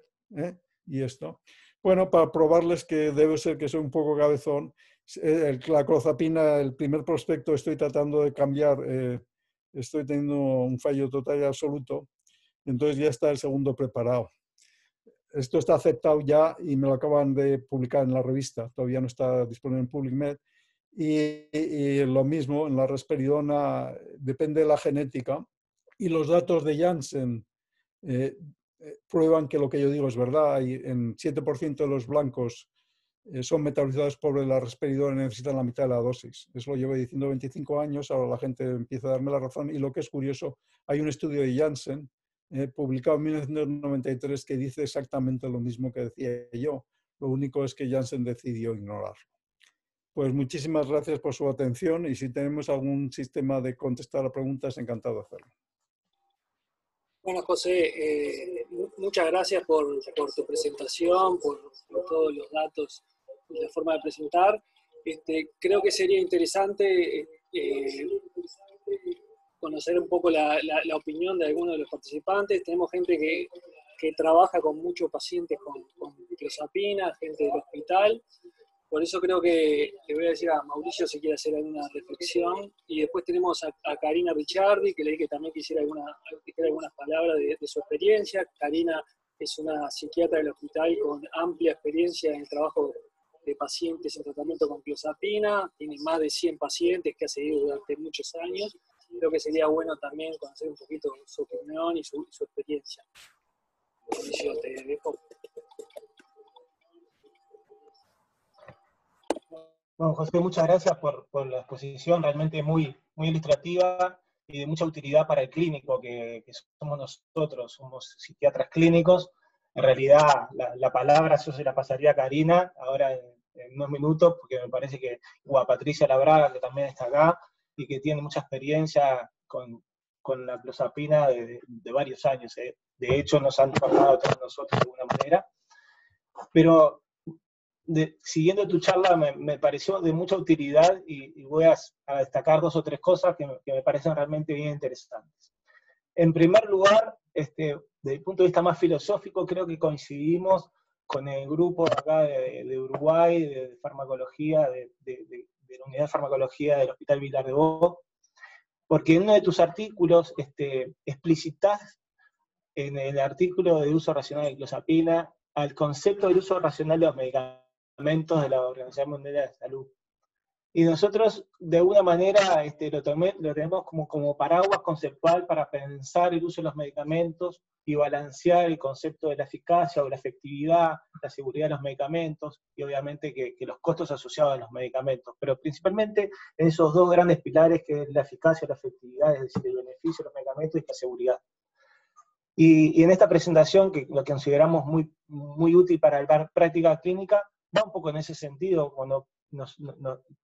y esto. Bueno, para probarles que debe ser que soy un poco cabezón, la clozapina, el primer prospecto, estoy tratando de cambiar, estoy teniendo un fallo total y absoluto, entonces ya está el segundo preparado. Esto está aceptado ya y me lo acaban de publicar en la revista, todavía no está disponible en PublicMed. Y lo mismo, en la risperidona depende de la genética y los datos de Janssen prueban que lo que yo digo es verdad. Y en 7% de los blancos son metabolizados por la risperidona y necesitan la mitad de la dosis. Eso lo llevo diciendo 25 años, ahora la gente empieza a darme la razón. Y lo que es curioso, hay un estudio de Janssen publicado en 1993 que dice exactamente lo mismo que decía yo. Lo único es que Janssen decidió ignorarlo. Pues muchísimas gracias por su atención y si tenemos algún sistema de contestar a preguntas, encantado de hacerlo. Bueno, José, muchas gracias por tu presentación, por todos los datos y la forma de presentar. Creo que sería interesante conocer un poco la opinión de algunos de los participantes. Tenemos gente que trabaja con muchos pacientes con clozapina, gente del hospital. Por eso creo que le voy a decir a Mauricio si quiere hacer alguna reflexión. Y después tenemos a Karina Ricciardi, que le dije que también quisiera algunas palabras de su experiencia. Karina es una psiquiatra del hospital con amplia experiencia en el trabajo de pacientes en tratamiento con clozapina. Tiene más de 100 pacientes que ha seguido durante muchos años. Creo que sería bueno también conocer un poquito su opinión y su experiencia. Mauricio, te dejo. Bueno, José, muchas gracias por la exposición, realmente muy, muy ilustrativa y de mucha utilidad para el clínico, que somos nosotros, somos psiquiatras clínicos. En realidad, la palabra yo se la pasaría a Karina ahora en unos minutos, porque me parece que, o a Patricia Labraga, que también está acá, y que tiene mucha experiencia con la clozapina de varios años. De hecho, nos han trabajado todos nosotros de alguna manera. Pero siguiendo tu charla, me pareció de mucha utilidad y voy a destacar 2 o 3 cosas que me parecen realmente bien interesantes. En primer lugar, desde el punto de vista más filosófico, creo que coincidimos con el grupo acá de Uruguay, de farmacología, de la unidad de farmacología del Hospital Vilar de Bo, porque en uno de tus artículos explicitas en el artículo de uso racional de clozapina al concepto del uso racional de los medicamentos de la Organización Mundial de la Salud. Y nosotros, de alguna manera, lo tenemos como paraguas conceptual para pensar el uso de los medicamentos y balancear el concepto de la eficacia o la efectividad, la seguridad de los medicamentos, y obviamente que los costos asociados a los medicamentos. Pero principalmente en esos dos grandes pilares, que es la eficacia y la efectividad, es decir, el beneficio de los medicamentos y la seguridad. Y en esta presentación, que lo consideramos muy, muy útil para la práctica clínica, va un poco en ese sentido, cuando nos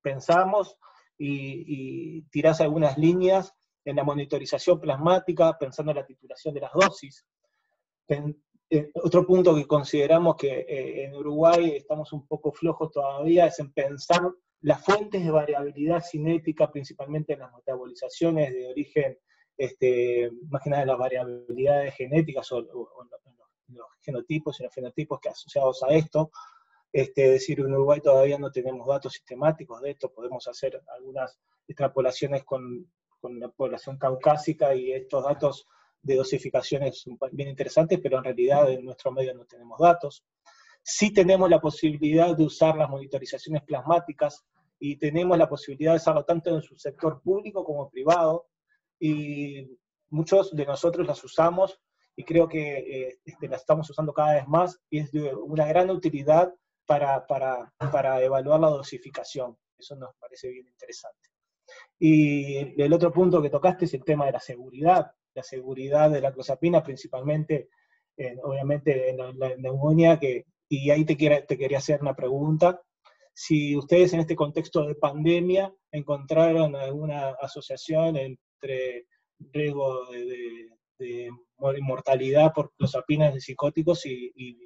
pensamos y tirás algunas líneas en la monitorización plasmática, pensando en la titulación de las dosis. Otro punto que consideramos que en Uruguay estamos un poco flojos todavía es en pensar las fuentes de variabilidad cinética, principalmente en las metabolizaciones de origen, más que nada las variabilidades genéticas o los genotipos y los fenotipos que asociados a esto. Es decir, en Uruguay todavía no tenemos datos sistemáticos de esto, podemos hacer algunas extrapolaciones con la población caucásica y estos datos de dosificaciones son bien interesantes, pero en realidad en nuestro medio no tenemos datos. Sí tenemos la posibilidad de usar las monitorizaciones plasmáticas y tenemos la posibilidad de usarlo tanto en su sector público como privado, y muchos de nosotros las usamos y creo que las estamos usando cada vez más y es de una gran utilidad para evaluar la dosificación. Eso nos parece bien interesante. Y el otro punto que tocaste es el tema de la seguridad de la clozapina, principalmente, obviamente, en la neumonía, y ahí te quería hacer una pregunta. Si ustedes en este contexto de pandemia encontraron alguna asociación entre riesgo de mortalidad por clozapina de psicóticos y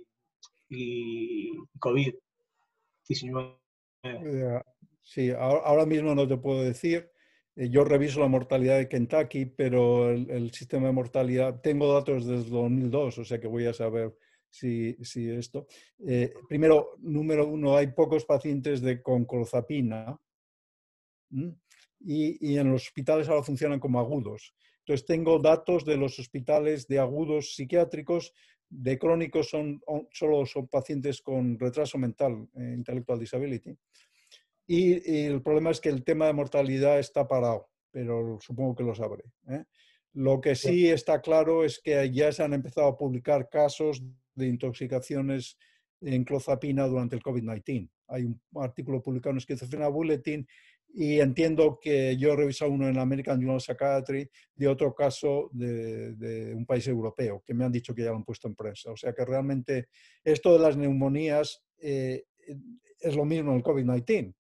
COVID-19. Sí, ahora mismo no te puedo decir. Yo reviso la mortalidad de Kentucky, pero el sistema de mortalidad, tengo datos desde 2002, o sea que voy a saber si esto. Primero, número uno, hay pocos pacientes con clozapina y en los hospitales ahora funcionan como agudos. Entonces tengo datos de los hospitales de agudos psiquiátricos, de crónicos solo son pacientes con retraso mental, intellectual disability. Y el problema es que el tema de mortalidad está parado, pero supongo que lo sabré. Lo que sí está claro es que ya se han empezado a publicar casos de intoxicaciones en clozapina durante el COVID-19. Hay un artículo publicado en Schizophrenia Bulletin y entiendo que yo he revisado uno en American Journal of Psychiatry de otro caso de un país europeo, que me han dicho que ya lo han puesto en prensa. O sea que realmente esto de las neumonías es lo mismo en el COVID-19.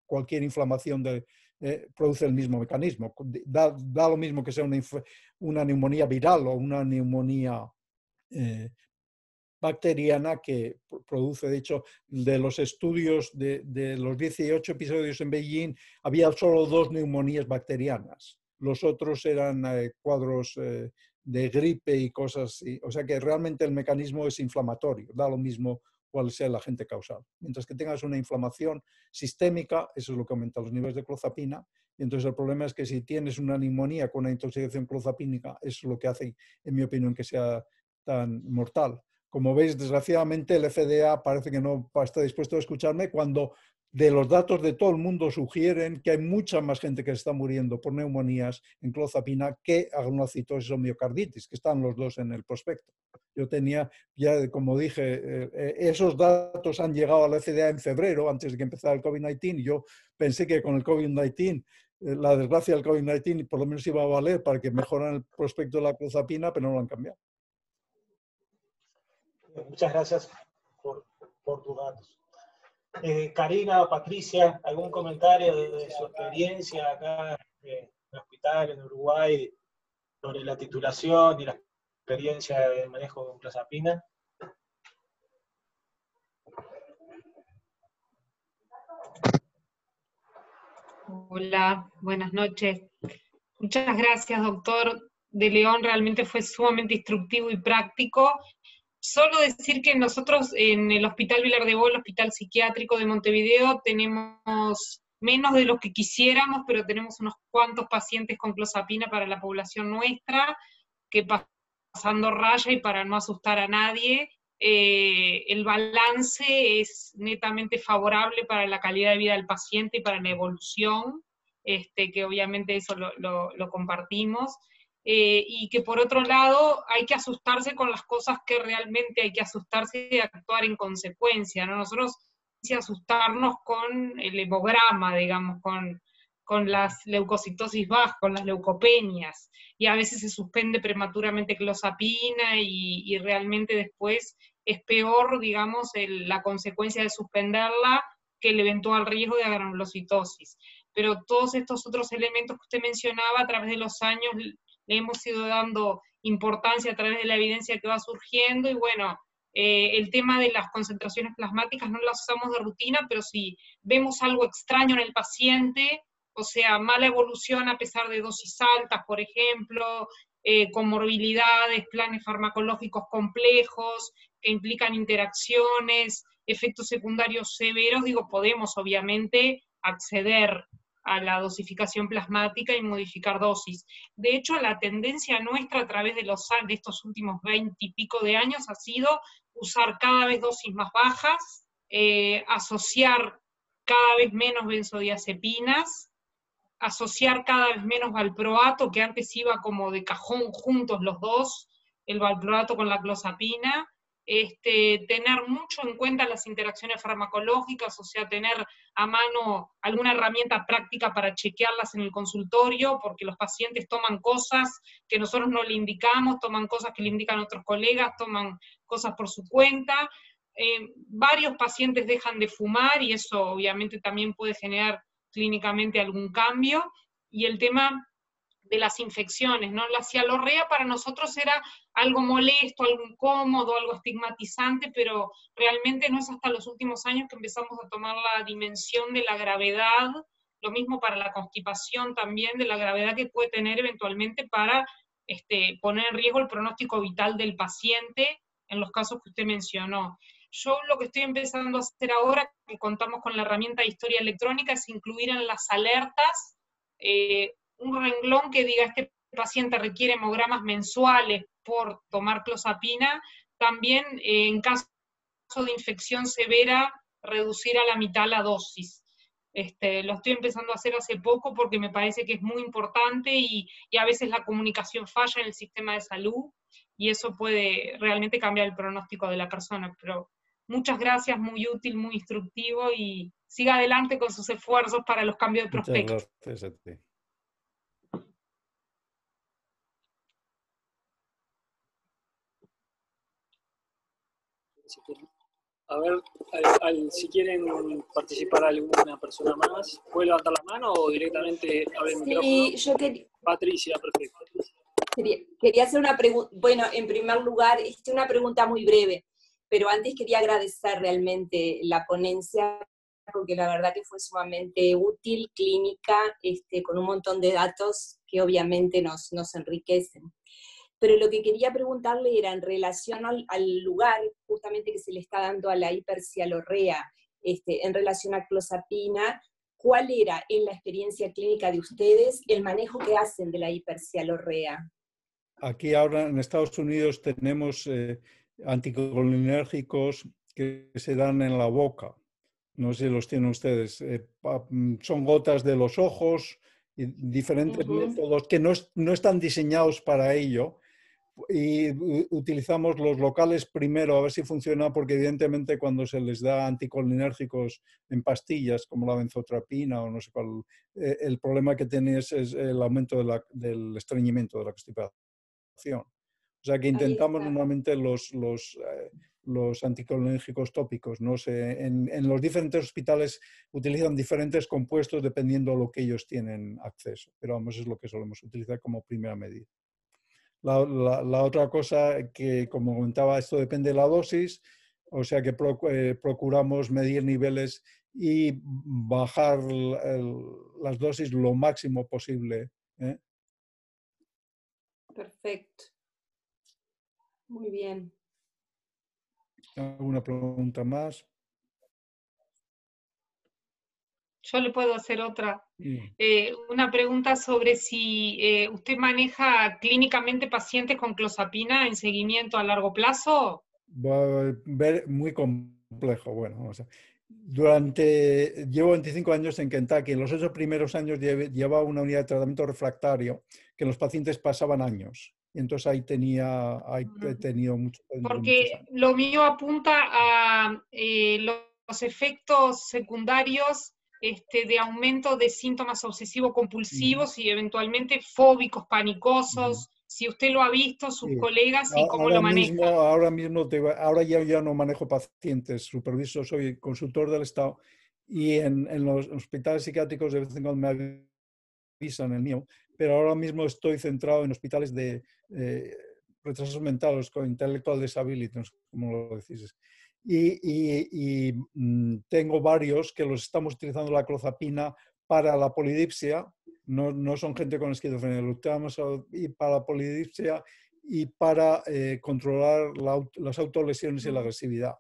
Cualquier inflamación produce el mismo mecanismo. Da lo mismo que sea una neumonía viral o una neumonía bacteriana que produce. De hecho, de los estudios de los 18 episodios en Beijing, había solo 2 neumonías bacterianas. Los otros eran cuadros de gripe y cosas así. O sea que realmente el mecanismo es inflamatorio. Da lo mismo cuál sea el agente causal. Mientras que tengas una inflamación sistémica, eso es lo que aumenta los niveles de clozapina. Y entonces el problema es que si tienes una neumonía con una intoxicación clozapínica, eso es lo que hace, en mi opinión, que sea tan mortal. Como veis, desgraciadamente el FDA parece que no está dispuesto a escucharme cuando de los datos de todo el mundo sugieren que hay mucha más gente que se está muriendo por neumonías en clozapina que aganocitosis o miocarditis, que están los dos en el prospecto. Yo tenía, ya como dije, esos datos han llegado a la FDA en febrero, antes de que empezara el COVID-19, y yo pensé que con el COVID-19, la desgracia del COVID-19 por lo menos iba a valer para que mejoran el prospecto de la clozapina, pero no lo han cambiado. Muchas gracias por tus datos. Karina o Patricia, ¿algún comentario de su experiencia acá en el hospital en Uruguay sobre la titulación y la experiencia de manejo con clozapina? Hola, buenas noches. Muchas gracias, doctor de León, realmente fue sumamente instructivo y práctico. Solo decir que nosotros en el Hospital Vilar de Bol, Hospital Psiquiátrico de Montevideo, tenemos menos de lo que quisiéramos, pero tenemos unos cuantos pacientes con clozapina para la población nuestra, que pasando raya y para no asustar a nadie, el balance es netamente favorable para la calidad de vida del paciente y para la evolución, que obviamente eso lo compartimos, y que por otro lado hay que asustarse con las cosas que realmente hay que asustarse y actuar en consecuencia, ¿no? Nosotros asustarnos con el hemograma, digamos, con las leucocitosis bajas, con las leucopenias, y a veces se suspende prematuramente clozapina y realmente después es peor, digamos, la consecuencia de suspenderla que el eventual riesgo de agranulocitosis. Pero todos estos otros elementos que usted mencionaba, a través de los años le hemos ido dando importancia a través de la evidencia que va surgiendo, y bueno, el tema de las concentraciones plasmáticas no las usamos de rutina, pero si vemos algo extraño en el paciente, o sea, mala evolución a pesar de dosis altas, por ejemplo, comorbilidades, planes farmacológicos complejos, que implican interacciones, efectos secundarios severos, digo, podemos obviamente acceder a la dosificación plasmática y modificar dosis. De hecho, la tendencia nuestra a través de estos últimos 20 y pico de años ha sido usar cada vez dosis más bajas, asociar cada vez menos benzodiazepinas, asociar cada vez menos valproato, que antes iba como de cajón juntos los dos, el valproato con la clozapina, tener mucho en cuenta las interacciones farmacológicas, o sea, tener a mano alguna herramienta práctica para chequearlas en el consultorio, porque los pacientes toman cosas que nosotros no le indicamos, toman cosas que le indican otros colegas, toman cosas por su cuenta. Varios pacientes dejan de fumar y eso obviamente también puede generar clínicamente algún cambio, y el tema de las infecciones, ¿no? La cialorrea para nosotros era algo molesto, algo incómodo, algo estigmatizante, pero realmente no es hasta los últimos años que empezamos a tomar la dimensión de la gravedad, lo mismo para la constipación también, de la gravedad que puede tener eventualmente para poner en riesgo el pronóstico vital del paciente en los casos que usted mencionó. Yo lo que estoy empezando a hacer ahora, que contamos con la herramienta de historia electrónica, es incluir en las alertas un renglón que diga este paciente requiere hemogramas mensuales por tomar clozapina, también en caso de infección severa, reducir a la mitad la dosis. Lo estoy empezando a hacer hace poco porque me parece que es muy importante y a veces la comunicación falla en el sistema de salud y eso puede realmente cambiar el pronóstico de la persona. Pero muchas gracias, muy útil, muy instructivo y siga adelante con sus esfuerzos para los cambios de prospecto. Muchas gracias a ti. A ver, si quieren participar alguna persona más, ¿puede levantar la mano o directamente abre el micrófono? Sí, yo quería... Patricia, perfecto. Quería hacer una pregunta, bueno, en primer lugar, una pregunta muy breve, pero antes quería agradecer realmente la ponencia, porque la verdad que fue sumamente útil, clínica, con un montón de datos que obviamente nos enriquecen. Pero lo que quería preguntarle era en relación al lugar justamente que se le está dando a la hipercialorrea, en relación a clozapina, ¿cuál era en la experiencia clínica de ustedes el manejo que hacen de la hipercialorrea? Aquí ahora en Estados Unidos tenemos anticolinérgicos que se dan en la boca. No sé si los tienen ustedes. Son gotas de los ojos y diferentes métodos que no están diseñados para ello. Y utilizamos los locales primero a ver si funciona, porque evidentemente cuando se les da anticolinérgicos en pastillas como la benzotropina o no sé cuál, el problema que tienes es el aumento del estreñimiento, de la constipación. O sea que intentamos normalmente los anticolinérgicos tópicos. No sé, en los diferentes hospitales utilizan diferentes compuestos dependiendo de lo que ellos tienen acceso, pero vamos, es lo que solemos utilizar como primera medida. La otra cosa que, como comentaba, esto depende de la dosis, o sea que procuramos medir niveles y bajar las dosis lo máximo posible. Perfecto. Muy bien. ¿Alguna pregunta más? Yo le puedo hacer otra. Mm. Una pregunta sobre si usted maneja clínicamente pacientes con clozapina en seguimiento a largo plazo. Va a ver muy complejo. Bueno, o sea, llevo 25 años en Kentucky. En los 8 primeros años llevaba una unidad de tratamiento refractario que los pacientes pasaban años. Y entonces ahí he tenido muchos Porque años. lo mío apunta a los efectos secundarios de aumento de síntomas obsesivo-compulsivos y eventualmente fóbicos, panicosos. Si usted lo ha visto, sus Sí. colegas y cómo lo maneja. Ahora mismo, ahora ya no manejo pacientes, superviso, soy consultor del Estado y en los hospitales psiquiátricos de vez en cuando me avisan el mío, pero ahora mismo estoy centrado en hospitales de retrasos mentales, con intellectual disability, no sé cómo lo decís. Y tengo varios que los estamos utilizando la clozapina para la polidipsia. No son gente con esquizofrenia, lo usamos para la polidipsia y para controlar las autolesiones y la agresividad.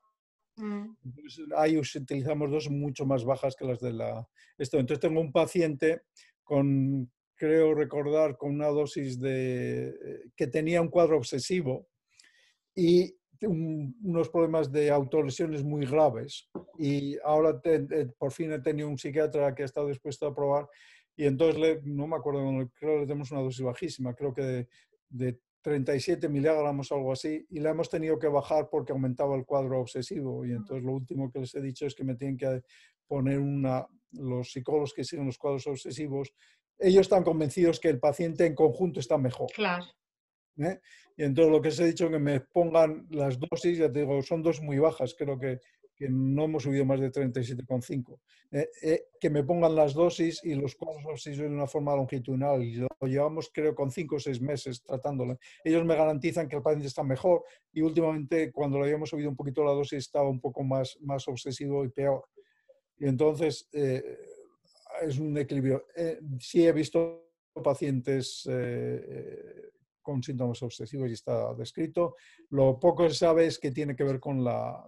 Entonces, ahí utilizamos dos mucho más bajas que las de esto. Entonces tengo un paciente con, creo recordar, con una dosis que tenía un cuadro obsesivo y unos problemas de autolesiones muy graves. Y ahora por fin he tenido un psiquiatra que ha estado dispuesto a probar y entonces no me acuerdo, creo que le tenemos una dosis bajísima, creo que de 37 miligramos o algo así, y la hemos tenido que bajar porque aumentaba el cuadro obsesivo. Y entonces lo último que les he dicho es que me tienen que poner los psicólogos que siguen los cuadros obsesivos, ellos están convencidos que el paciente en conjunto está mejor. Claro. Y entonces lo que les he dicho es que me pongan las dosis, ya te digo, son dos muy bajas, creo que no hemos subido más de 37,5. Que me pongan las dosis y los cuadros obsesivos de una forma longitudinal. Y lo llevamos, creo, con 5 o 6 meses tratándolo. Ellos me garantizan que el paciente está mejor y últimamente, cuando le habíamos subido un poquito la dosis, estaba un poco más obsesivo y peor. Y entonces es un equilibrio. Sí he visto pacientes con síntomas obsesivos y está descrito. Lo poco que se sabe es que tiene que ver con la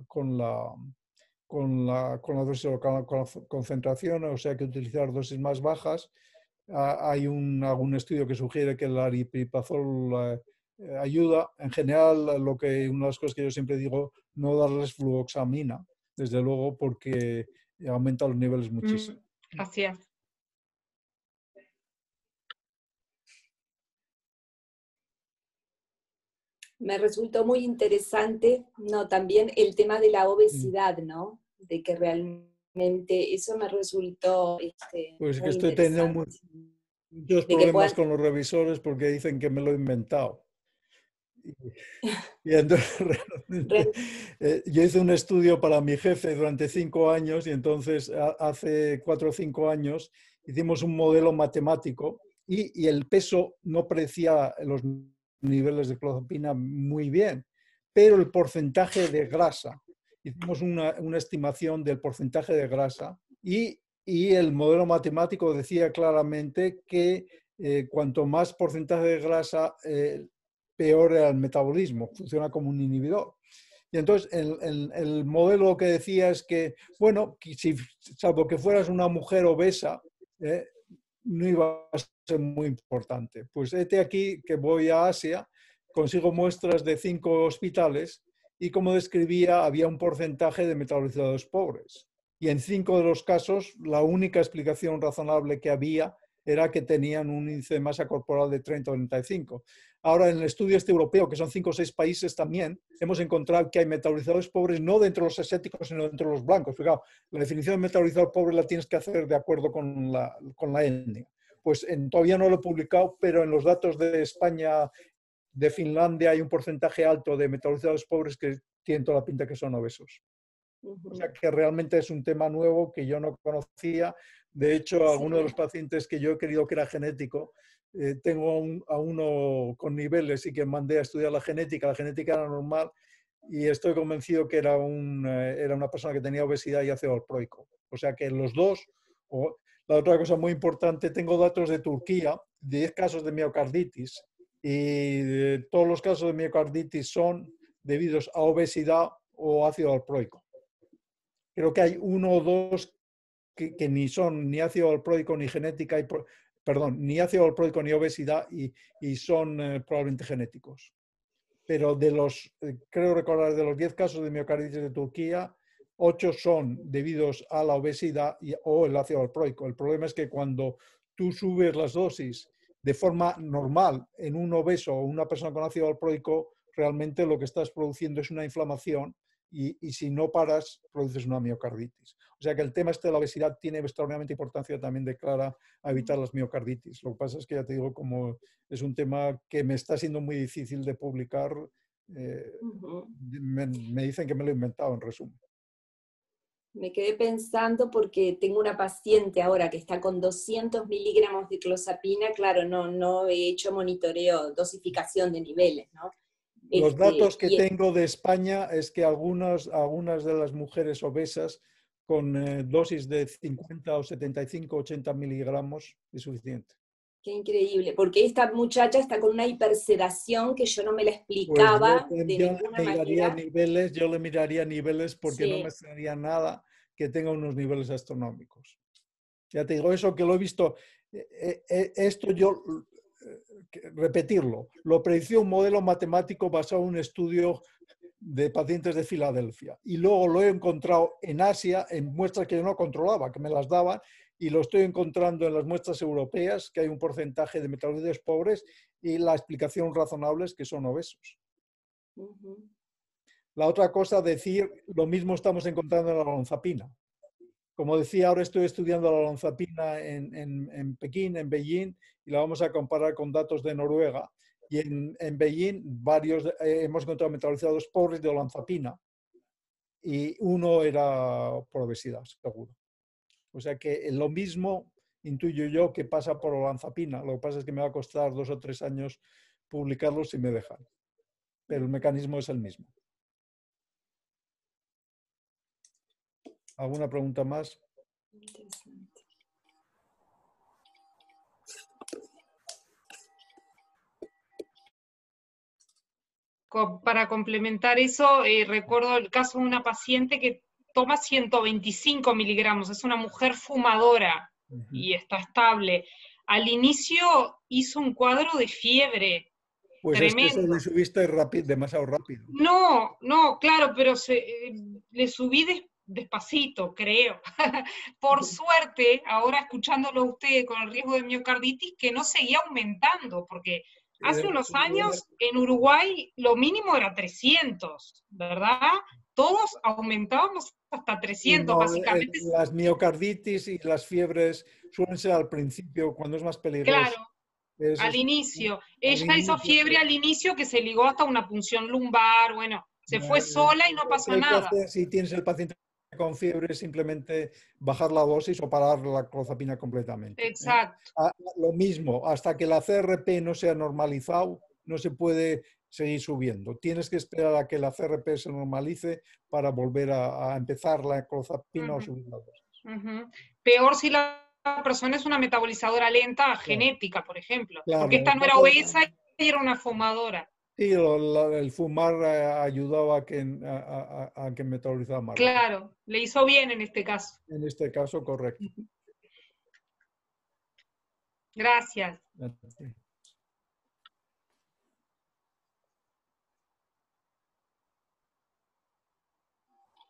dosis o con la concentración, o sea que utilizar dosis más bajas. Hay algún estudio que sugiere que el aripiprazol ayuda. En general, una de las cosas que yo siempre digo, no darles fluoxamina, desde luego, porque aumenta los niveles muchísimo. Gracias. Me resultó muy interesante, ¿no? También el tema de la obesidad, ¿no? De que realmente eso me resultó pues muy que estoy teniendo muchos problemas con los revisores porque dicen que me lo he inventado. Y entonces, realmente, yo hice un estudio para mi jefe durante 5 años y entonces hace 4 o 5 años hicimos un modelo matemático y el peso no predecía los niveles de clozapina muy bien, pero el porcentaje de grasa, hicimos una estimación del porcentaje de grasa y el modelo matemático decía claramente que cuanto más porcentaje de grasa, peor era el metabolismo, funciona como un inhibidor. Y entonces el modelo que decía es que, bueno, salvo que fueras una mujer obesa, no iba a ser muy importante. Pues aquí que voy a Asia, consigo muestras de 5 hospitales y como describía, había un porcentaje de metabolizados pobres. Y en 5 de los casos, la única explicación razonable que había era que tenían un índice de masa corporal de 30 o 35. Ahora, en el estudio europeo, que son 5 o 6 países también, hemos encontrado que hay metabolizadores pobres no dentro de los asiáticos, sino dentro de los blancos. Fijaos, la definición de metabolizador pobre la tienes que hacer de acuerdo con la etnia. Pues todavía no lo he publicado, pero en los datos de España, de Finlandia, hay un porcentaje alto de metabolizados pobres que tienen toda la pinta que son obesos. O sea que realmente es un tema nuevo que yo no conocía. De hecho, algunos de los pacientes que yo he creído que era genético, tengo a uno con niveles y que mandé a estudiar la genética era normal y estoy convencido que era una persona que tenía obesidad y ácido valproico. O sea que los dos, la otra cosa muy importante, tengo datos de Turquía, 10 casos de miocarditis y todos los casos de miocarditis son debidos a obesidad o ácido valproico. Creo que hay 1 o 2 que ni son ni ácido valproico ni genética, perdón, ni ácido valproico ni obesidad y son probablemente genéticos. Pero de los, creo recordar, de los 10 casos de miocarditis de Turquía, 8 son debidos a la obesidad o el ácido valproico. El problema es que cuando tú subes las dosis de forma normal en un obeso o una persona con ácido valproico, realmente lo que estás produciendo es una inflamación y si no paras, produces una miocarditis. O sea que el tema este de la obesidad tiene extraordinariamente importancia también de cara a evitar las miocarditis. Lo que pasa es que ya te digo, como es un tema que me está siendo muy difícil de publicar, me dicen que me lo he inventado en resumen. Me quedé pensando porque tengo una paciente ahora que está con 200 miligramos de clozapina, claro, no he hecho monitoreo, dosificación de niveles, ¿no? Los datos que tengo de España es que algunas de las mujeres obesas con dosis de 50 o 75, 80 miligramos es suficiente. Qué increíble, porque esta muchacha está con una hipersedación que yo no me la explicaba Pues de ninguna manera. Yo le miraría niveles porque Sí. no me extrañaría nada que tenga unos niveles astronómicos. Ya te digo, eso que lo he visto, esto yo, repetirlo, lo predició un modelo matemático basado en un estudio de pacientes de Filadelfia. Y luego lo he encontrado en Asia, en muestras que yo no controlaba, que me las daban, y lo estoy encontrando en las muestras europeas, que hay un porcentaje de metabolitos pobres, y la explicación razonable es que son obesos. La otra cosa, decir, lo mismo estamos encontrando en la olanzapina. Como decía, ahora estoy estudiando la olanzapina en Pekín, en Beijing, y la vamos a comparar con datos de Noruega. Y en Beijing hemos encontrado metabolizados pobres de olanzapina, y uno era por obesidad, seguro. O sea que lo mismo intuyo yo que pasa por olanzapina. Lo que pasa es que me va a costar 2 o 3 años publicarlo si me dejan. Pero el mecanismo es el mismo. ¿Alguna pregunta más? Interesante. Para complementar eso, recuerdo el caso de una paciente que toma 125 miligramos, es una mujer fumadora y está estable. Al inicio hizo un cuadro de fiebre. Pues tremendo. es que se le subiste demasiado rápido. No, claro, pero le subí despacito, creo. Por suerte, ahora escuchándolo a usted con el riesgo de miocarditis, que no seguía aumentando, porque hace unos años en Uruguay lo mínimo era 300, ¿verdad? Todos aumentábamos hasta 300, básicamente. Las miocarditis y las fiebres suelen ser al principio, cuando es más peligroso. Claro. Al inicio. Ella hizo fiebre al inicio que se ligó hasta una punción lumbar, bueno, se fue sola y no pasó nada. Si tienes el paciente con fiebre, simplemente bajar la dosis o parar la clozapina completamente. Exacto. Lo mismo, hasta que la CRP no sea normalizado, no se puede seguir subiendo. Tienes que esperar a que la CRP se normalice para volver a empezar la clozapina o subir la dosis. Peor si la persona es una metabolizadora lenta genética, por ejemplo. Claro, porque esta no era obesa y era una fumadora. Sí, el fumar ayudaba a que metabolizara más. Claro, le hizo bien en este caso. En este caso, correcto. Gracias.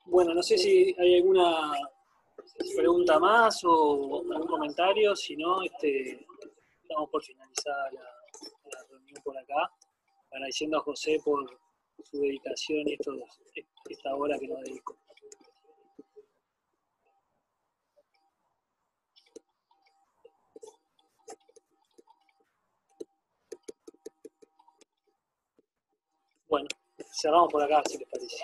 Bueno, no sé si hay alguna pregunta más o algún comentario, si no, estamos por finalizar la reunión por acá, agradeciendo a José por su dedicación y esta hora que nos dedicó. Bueno, cerramos por acá, si les parece.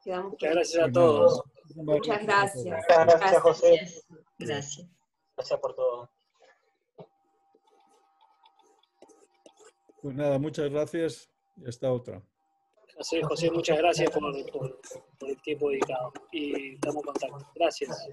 Muchas gracias a todos. Muchas gracias. Gracias, José. Gracias. Gracias por todo. Pues nada, muchas gracias y hasta otra. José, muchas gracias por el tiempo dedicado y estamos en contacto. Gracias.